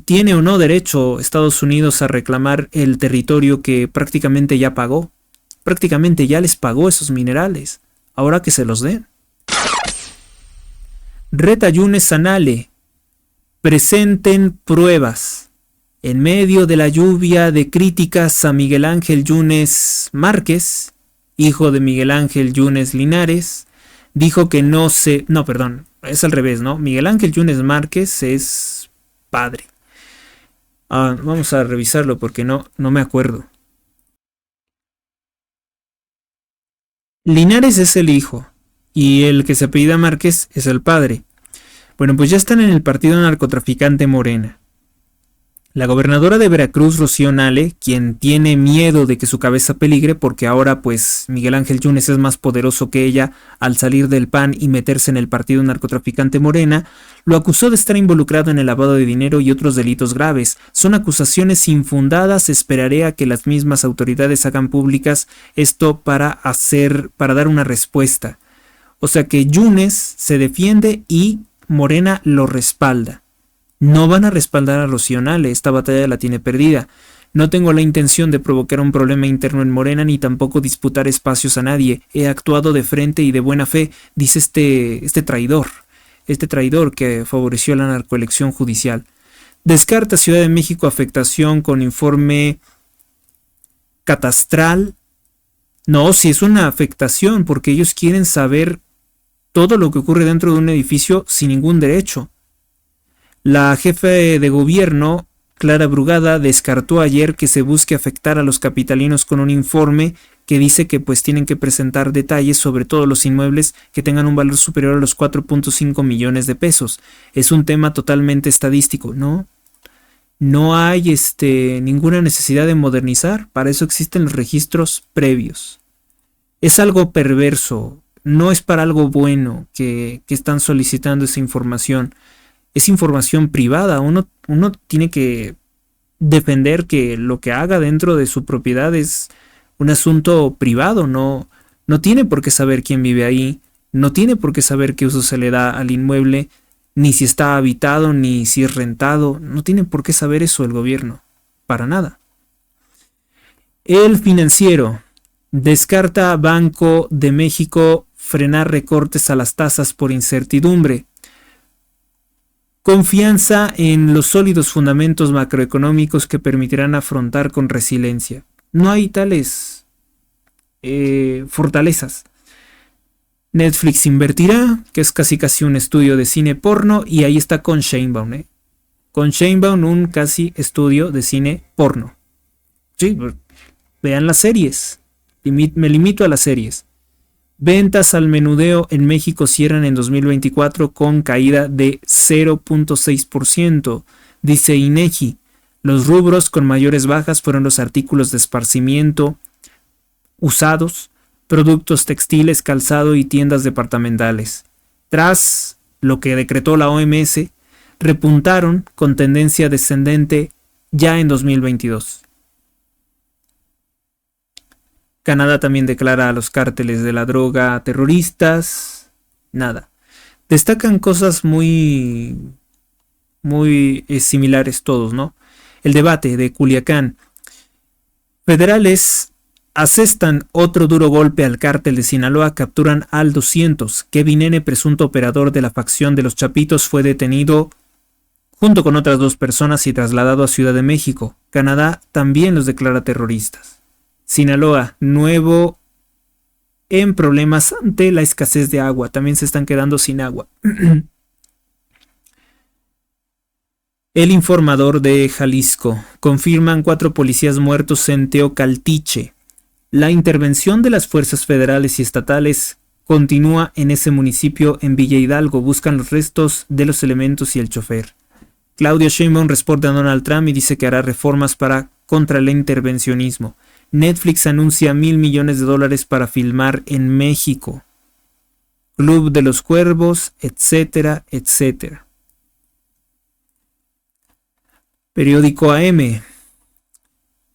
¿Tiene o no derecho Estados Unidos a reclamar el territorio que prácticamente ya pagó? Prácticamente ya les pagó esos minerales. Ahora que se los den. Reta Yunes Sanale. Presenten pruebas. En medio de la lluvia de críticas a Miguel Ángel Yunes Márquez, hijo de Miguel Ángel Yunes Linares, dijo que no, perdón, es al revés, ¿no? Miguel Ángel Yunes Márquez es padre. Vamos a revisarlo porque no me acuerdo. Linares es el hijo y el que se apellida Márquez es el padre. Bueno, pues ya están en el partido narcotraficante Morena. La gobernadora de Veracruz, Rocío Nale, quien tiene miedo de que su cabeza peligre porque ahora pues Miguel Ángel Yunes es más poderoso que ella al salir del PAN y meterse en el partido narcotraficante Morena, lo acusó de estar involucrado en el lavado de dinero y otros delitos graves. Son acusaciones infundadas, esperaré a que las mismas autoridades hagan públicas esto para dar una respuesta. O sea que Yunes se defiende y Morena lo respalda. No van a respaldar a Rocío Nale, esta batalla la tiene perdida. No tengo la intención de provocar un problema interno en Morena ni tampoco disputar espacios a nadie. He actuado de frente y de buena fe, dice este traidor que favoreció la narcoelección judicial. Descarta Ciudad de México afectación con informe catastral. No, si es una afectación porque ellos quieren saber todo lo que ocurre dentro de un edificio sin ningún derecho. La jefe de gobierno, Clara Brugada, descartó ayer que se busque afectar a los capitalinos con un informe que dice que pues tienen que presentar detalles sobre todos los inmuebles que tengan un valor superior a los 4.5 millones de pesos. Es un tema totalmente estadístico, ¿no? No hay ninguna necesidad de modernizar, para eso existen los registros previos. Es algo perverso, no es para algo bueno que están solicitando esa información. Es información privada, uno tiene que defender que lo que haga dentro de su propiedad es un asunto privado, no tiene por qué saber quién vive ahí, no tiene por qué saber qué uso se le da al inmueble, ni si está habitado, ni si es rentado, no tiene por qué saber eso el gobierno, para nada. El Financiero. Descarta Banco de México frenar recortes a las tasas por incertidumbre. Confianza en los sólidos fundamentos macroeconómicos que permitirán afrontar con resiliencia. No hay tales fortalezas. Netflix invertirá, que es casi un estudio de cine porno, y ahí está con Sheinbaum. Con Sheinbaum un casi estudio de cine porno. Sí, vean las series. Me limito a las series. Ventas al menudeo en México cierran en 2024 con caída de 0.6%, dice INEGI. Los rubros con mayores bajas fueron los artículos de esparcimiento, usados, productos textiles, calzado y tiendas departamentales. Tras lo que decretó la OMS, repuntaron con tendencia descendente ya en 2022. Canadá también declara a los cárteles de la droga terroristas. Nada. Destacan cosas muy similares todos, ¿no? El debate de Culiacán. Federales asestan otro duro golpe al cártel de Sinaloa, capturan al 200. Kevin N., presunto operador de la facción de los Chapitos, fue detenido junto con otras 2 personas y trasladado a Ciudad de México. Canadá también los declara terroristas. Sinaloa, nuevo en problemas ante la escasez de agua. También se están quedando sin agua. El Informador de Jalisco. Confirman 4 policías muertos en Teocaltiche. La intervención de las fuerzas federales y estatales continúa en ese municipio en Villa Hidalgo. Buscan los restos de los elementos y el chofer. Claudia Sheinbaum responde a Donald Trump y dice que hará reformas contra el intervencionismo. Netflix anuncia $1,000 millones para filmar en México. Club de los Cuervos, etcétera, etcétera. Periódico AM.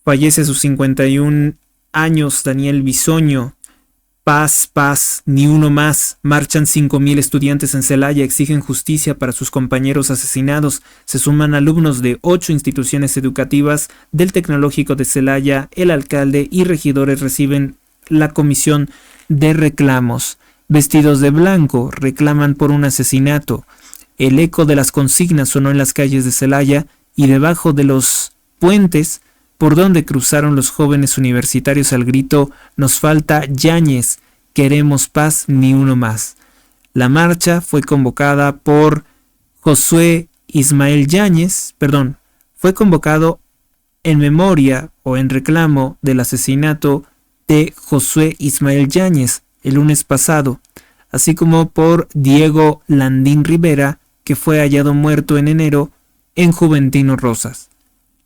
Fallece a sus 51 años Daniel Bisoño. Paz, paz, ni uno más. Marchan 5,000 estudiantes en Celaya, exigen justicia para sus compañeros asesinados. Se suman alumnos de 8 instituciones educativas del Tecnológico de Celaya. El alcalde y regidores reciben la comisión de reclamos. Vestidos de blanco, reclaman por un asesinato. El eco de las consignas sonó en las calles de Celaya y debajo de los puentes por donde cruzaron los jóvenes universitarios al grito «Nos falta Yáñez, queremos paz, ni uno más». La marcha fue convocada por Josué Ismael Yáñez, fue convocado en memoria o en reclamo del asesinato de Josué Ismael Yáñez el lunes pasado, así como por Diego Landín Rivera, que fue hallado muerto en enero en Juventino Rosas.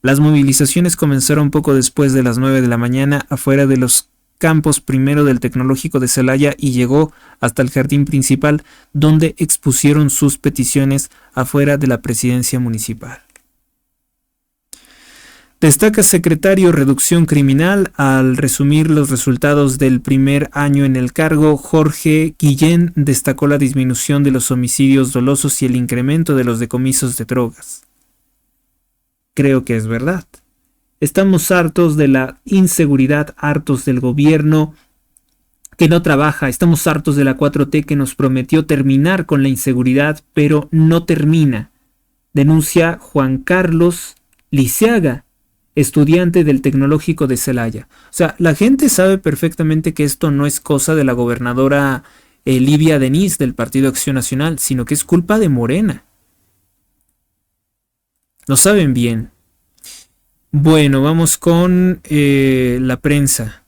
Las movilizaciones comenzaron poco después de las 9 de la mañana afuera de los campos primero del Tecnológico de Celaya y llegó hasta el jardín principal, donde expusieron sus peticiones afuera de la presidencia municipal. Destaca secretario Reducción Criminal al resumir los resultados del primer año en el cargo. Jorge Guillén destacó la disminución de los homicidios dolosos y el incremento de los decomisos de drogas. Creo que es verdad. Estamos hartos de la inseguridad, hartos del gobierno que no trabaja, estamos hartos de la 4T que nos prometió terminar con la inseguridad, pero no termina. Denuncia Juan Carlos Liceaga, estudiante del Tecnológico de Celaya. O sea, la gente sabe perfectamente que esto no es cosa de la gobernadora Livia Denis del Partido Acción Nacional, sino que es culpa de Morena. Lo saben bien. Bueno, vamos con la prensa.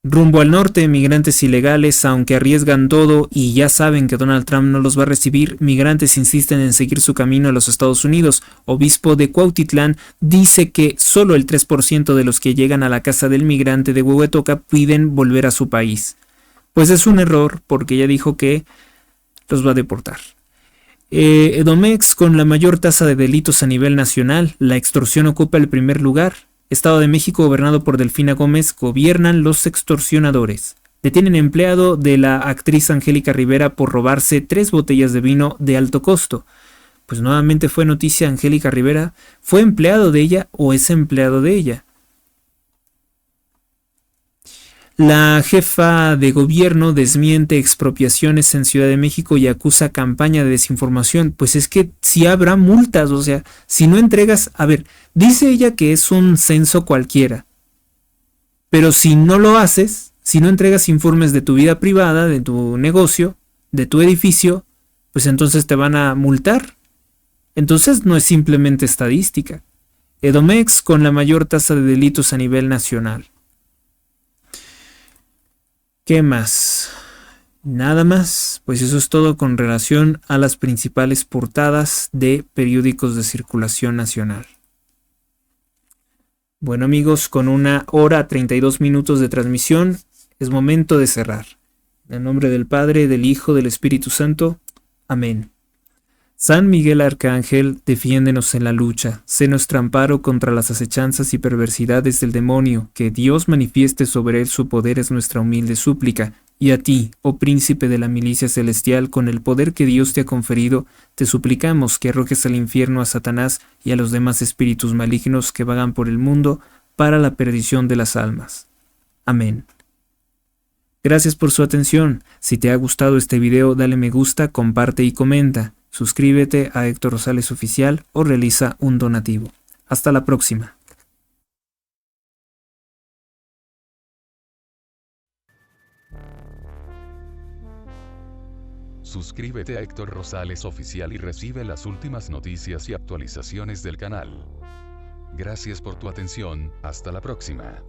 Rumbo al norte, migrantes ilegales, aunque arriesgan todo y ya saben que Donald Trump no los va a recibir, migrantes insisten en seguir su camino a los Estados Unidos. Obispo de Cuautitlán dice que solo el 3% de los que llegan a la casa del migrante de Huehuetoca piden volver a su país. Pues es un error, porque ya dijo que los va a deportar. Edomex, con la mayor tasa de delitos a nivel nacional, la extorsión ocupa el primer lugar. Estado de México, gobernado por Delfina Gómez, gobiernan los extorsionadores. Detienen empleado de la actriz Angélica Rivera por robarse 3 botellas de vino de alto costo. Pues nuevamente fue noticia Angélica Rivera. ¿Fue empleado de ella o es empleado de ella? La jefa de gobierno desmiente expropiaciones en Ciudad de México y acusa campaña de desinformación. Pues es que sí habrá multas, o sea, si no entregas... A ver, dice ella que es un censo cualquiera, pero si no lo haces, si no entregas informes de tu vida privada, de tu negocio, de tu edificio, pues entonces te van a multar. Entonces no es simplemente estadística. Edomex, con la mayor tasa de delitos a nivel nacional. ¿Qué más? Nada más, pues eso es todo con relación a las principales portadas de periódicos de circulación nacional. Bueno amigos, con 1 hora 32 minutos de transmisión, es momento de cerrar. En el nombre del Padre, del Hijo, del Espíritu Santo. Amén. San Miguel Arcángel, defiéndenos en la lucha, sé nuestro amparo contra las acechanzas y perversidades del demonio, que Dios manifieste sobre él su poder es nuestra humilde súplica, y a ti, oh príncipe de la milicia celestial, con el poder que Dios te ha conferido, te suplicamos que arrojes al infierno a Satanás y a los demás espíritus malignos que vagan por el mundo para la perdición de las almas. Amén. Gracias por su atención. Si te ha gustado este video, dale me gusta, comparte y comenta. Suscríbete a Héctor Rosales Oficial o realiza un donativo. Hasta la próxima. Suscríbete a Héctor Rosales Oficial y recibe las últimas noticias y actualizaciones del canal. Gracias por tu atención, hasta la próxima.